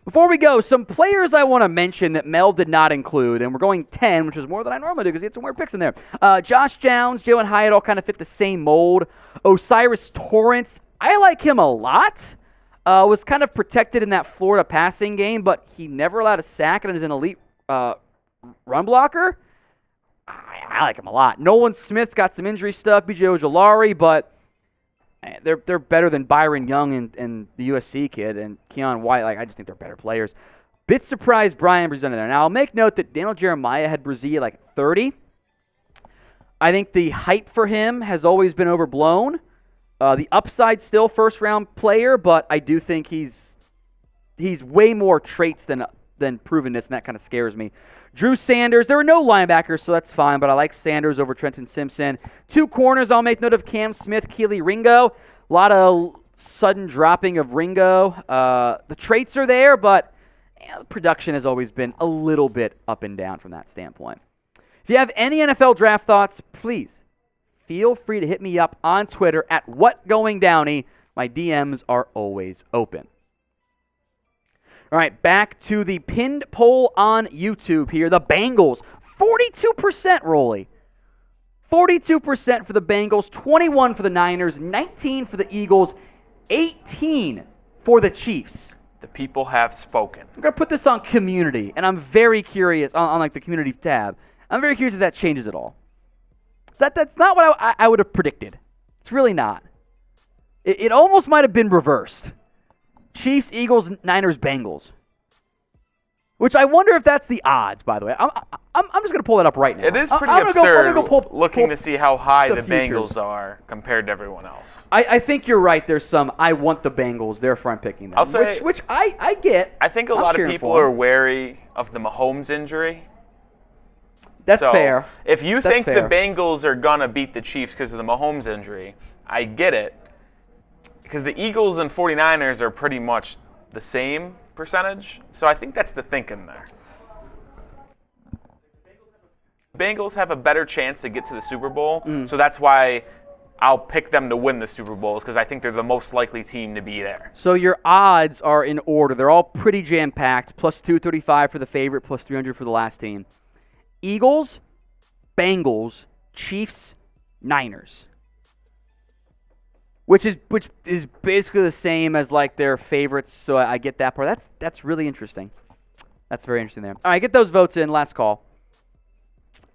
Before we go, some players I want to mention that Mel did not include, and we're going 10, which is more than I normally do because he had some weird picks in there. Josh Downs, Jalen Hyatt all kind of fit the same mold. Osiris Torrance, I like him a lot. Was kind of protected in that Florida passing game, but he never allowed a sack and is an elite run blocker. I like him a lot. Nolan Smith's got some injury stuff, B.J. Ojolari, but they're better than Byron Young and the USC kid and Keon White. Like, I just think they're better players. Bit surprised Brian Brzee there. Now, I'll make note that Daniel Jeremiah had Brzee at like 30. I think the hype for him has always been overblown. The upside still first-round player, but I do think he's way more traits than provenness, and that kind of scares me. Drew Sanders, there were no linebackers, so that's fine, but I like Sanders over Trenton Simpson. 2 corners, I'll make note of Cam Smith, Keely Ringo. A lot of sudden dropping of Ringo. The traits are there, but production has always been a little bit up and down from that standpoint. If you have any NFL draft thoughts, please feel free to hit me up on Twitter at WhatGoingDowney. My DMs are always open. All right, back to the pinned poll on YouTube here. The Bengals, 42%, Rolly. 42% for the Bengals, 21 for the Niners, 19 for the Eagles, 18 for the Chiefs. The people have spoken. I'm going to put this on community, and I'm very curious, on like the community tab. I'm very curious if that changes at all. That's not what I would have predicted. It's really not. It almost might have been reversed. Chiefs, Eagles, Niners, Bengals. Which I wonder if that's the odds, by the way. I'm just going to pull that up right now. It is pretty absurd looking to see how high the Bengals are compared to everyone else. I think you're right. There's some, I want the Bengals. They're front picking them. I'll say, which I get. I think a lot of people are wary of the Mahomes injury. That's fair. If you think the Bengals are going to beat the Chiefs because of the Mahomes injury, I get it. Because the Eagles and 49ers are pretty much the same percentage. So I think that's the thinking there. Bengals have a better chance to get to the Super Bowl. So that's why I'll pick them to win the Super Bowl, because I think they're the most likely team to be there. So your odds are in order. They're all pretty jam-packed. Plus 235 for the favorite, plus 300 for the last team. Eagles, Bengals, Chiefs, Niners. Which is basically the same as like their favorites, so I get that part. That's really interesting. That's very interesting there. All right, get those votes in. Last call.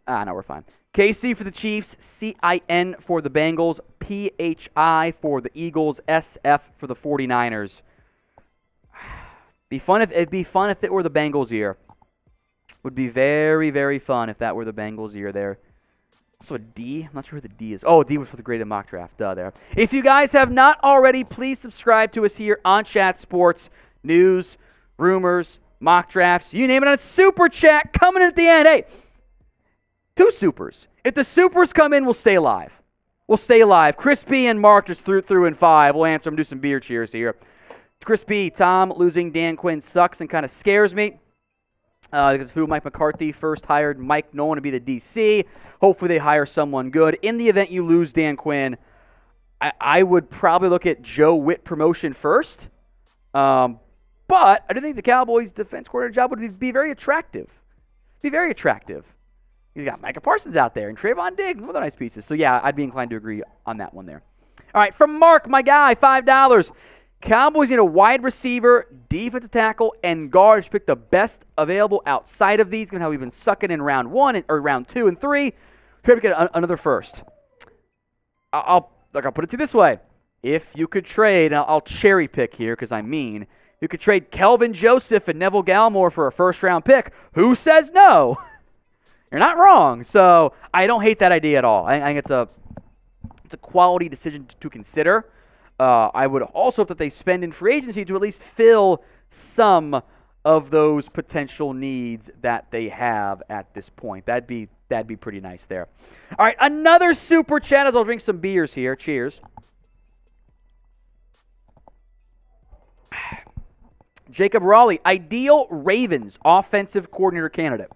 No, we're fine. KC for the Chiefs, CIN for the Bengals, PHI for the Eagles, SF for the 49ers. It'd be fun if it were the Bengals year. Would be very, very fun if that were the Bengals year there. So a D? I'm not sure who the D is. Oh, D was for the graded mock draft. Duh, there. If you guys have not already, please subscribe to us here on Chat Sports. News, rumors, mock drafts, you name it, on a super chat coming in at the end. Hey, 2 supers. If the supers come in, we'll stay alive. We'll stay alive. Chris B and Mark just threw in 5. We'll answer them, do some beer cheers here. Chris B, Tom, losing Dan Quinn sucks and kind of scares me. Because who Mike McCarthy first hired Mike Nolan to be the DC. Hopefully they hire someone good. In the event you lose Dan Quinn, I would probably look at Joe Witt promotion first. But I do think the Cowboys' defense coordinator job would be very attractive. Be very attractive. He's got Micah Parsons out there and Trayvon Diggs and other nice pieces. So, yeah, I'd be inclined to agree on that one there. All right, from Mark, my guy, $5. Cowboys need a wide receiver, defensive tackle, and guard to pick the best available outside of these, given how we've been sucking in round 1 or round 2 and 3. Try to get another first. I'll put it to you this way. If you could trade, and I'll cherry pick here because I'm mean, you could trade Kelvin Joseph and Neville Gallimore for a first-round pick. Who says no? You're not wrong. So I don't hate that idea at all. I think it's a quality decision to consider. I would also hope that they spend in free agency to at least fill some of those potential needs that they have at this point. That'd be pretty nice there. All right, another super chat as I'll drink some beers here. Cheers. Jacob Raleigh, ideal Ravens offensive coordinator candidate.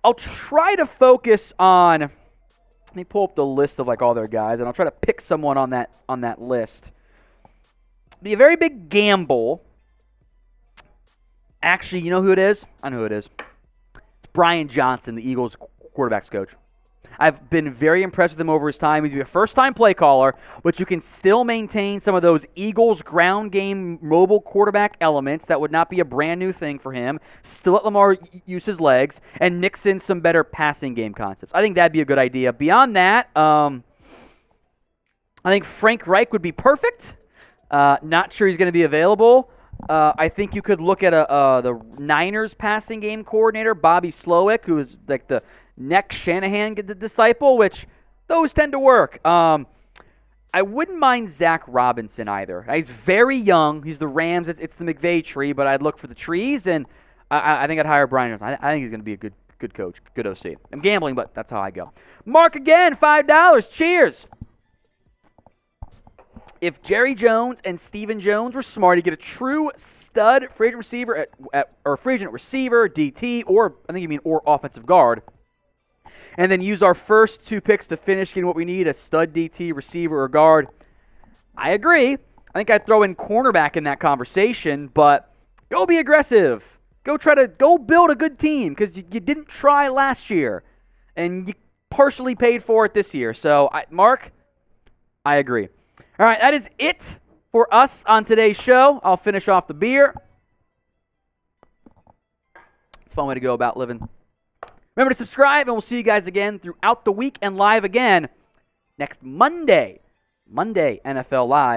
I'll try to focus on. Let me pull up the list of like all their guys, and I'll try to pick someone on that list. Be a very big gamble. Actually, you know who it is? I know who it is. It's Brian Johnson, the Eagles quarterbacks coach. I've been very impressed with him over his time. He's a first-time play caller, but you can still maintain some of those Eagles ground game mobile quarterback elements. That would not be a brand new thing for him. Still let Lamar use his legs and mix in some better passing game concepts. I think that'd be a good idea. Beyond that, I think Frank Reich would be perfect. Not sure he's going to be available. I think you could look at the Niners passing game coordinator, Bobby Slowick, who is like the next Shanahan disciple, which those tend to work. I wouldn't mind Zach Robinson either. He's very young. He's the Rams. It's the McVay tree, but I'd look for the trees, and I think I'd hire Brian Johnson. I think he's going to be a good coach, good OC. I'm gambling, but that's how I go. Mark again, $5. Cheers. If Jerry Jones and Stephen Jones were smart, he'd get a true stud free agent receiver or free agent receiver, DT, or I think you mean or offensive guard, and then use our first 2 picks to finish getting what we need, a stud DT, receiver, or guard. I agree. I think I'd throw in cornerback in that conversation, but go be aggressive. Go build a good team because you didn't try last year, and you partially paid for it this year. So, Mark, I agree. All right, that is it for us on today's show. I'll finish off the beer. It's a fun way to go about living. Remember to subscribe, and we'll see you guys again throughout the week and live again next Monday. Monday, NFL Live.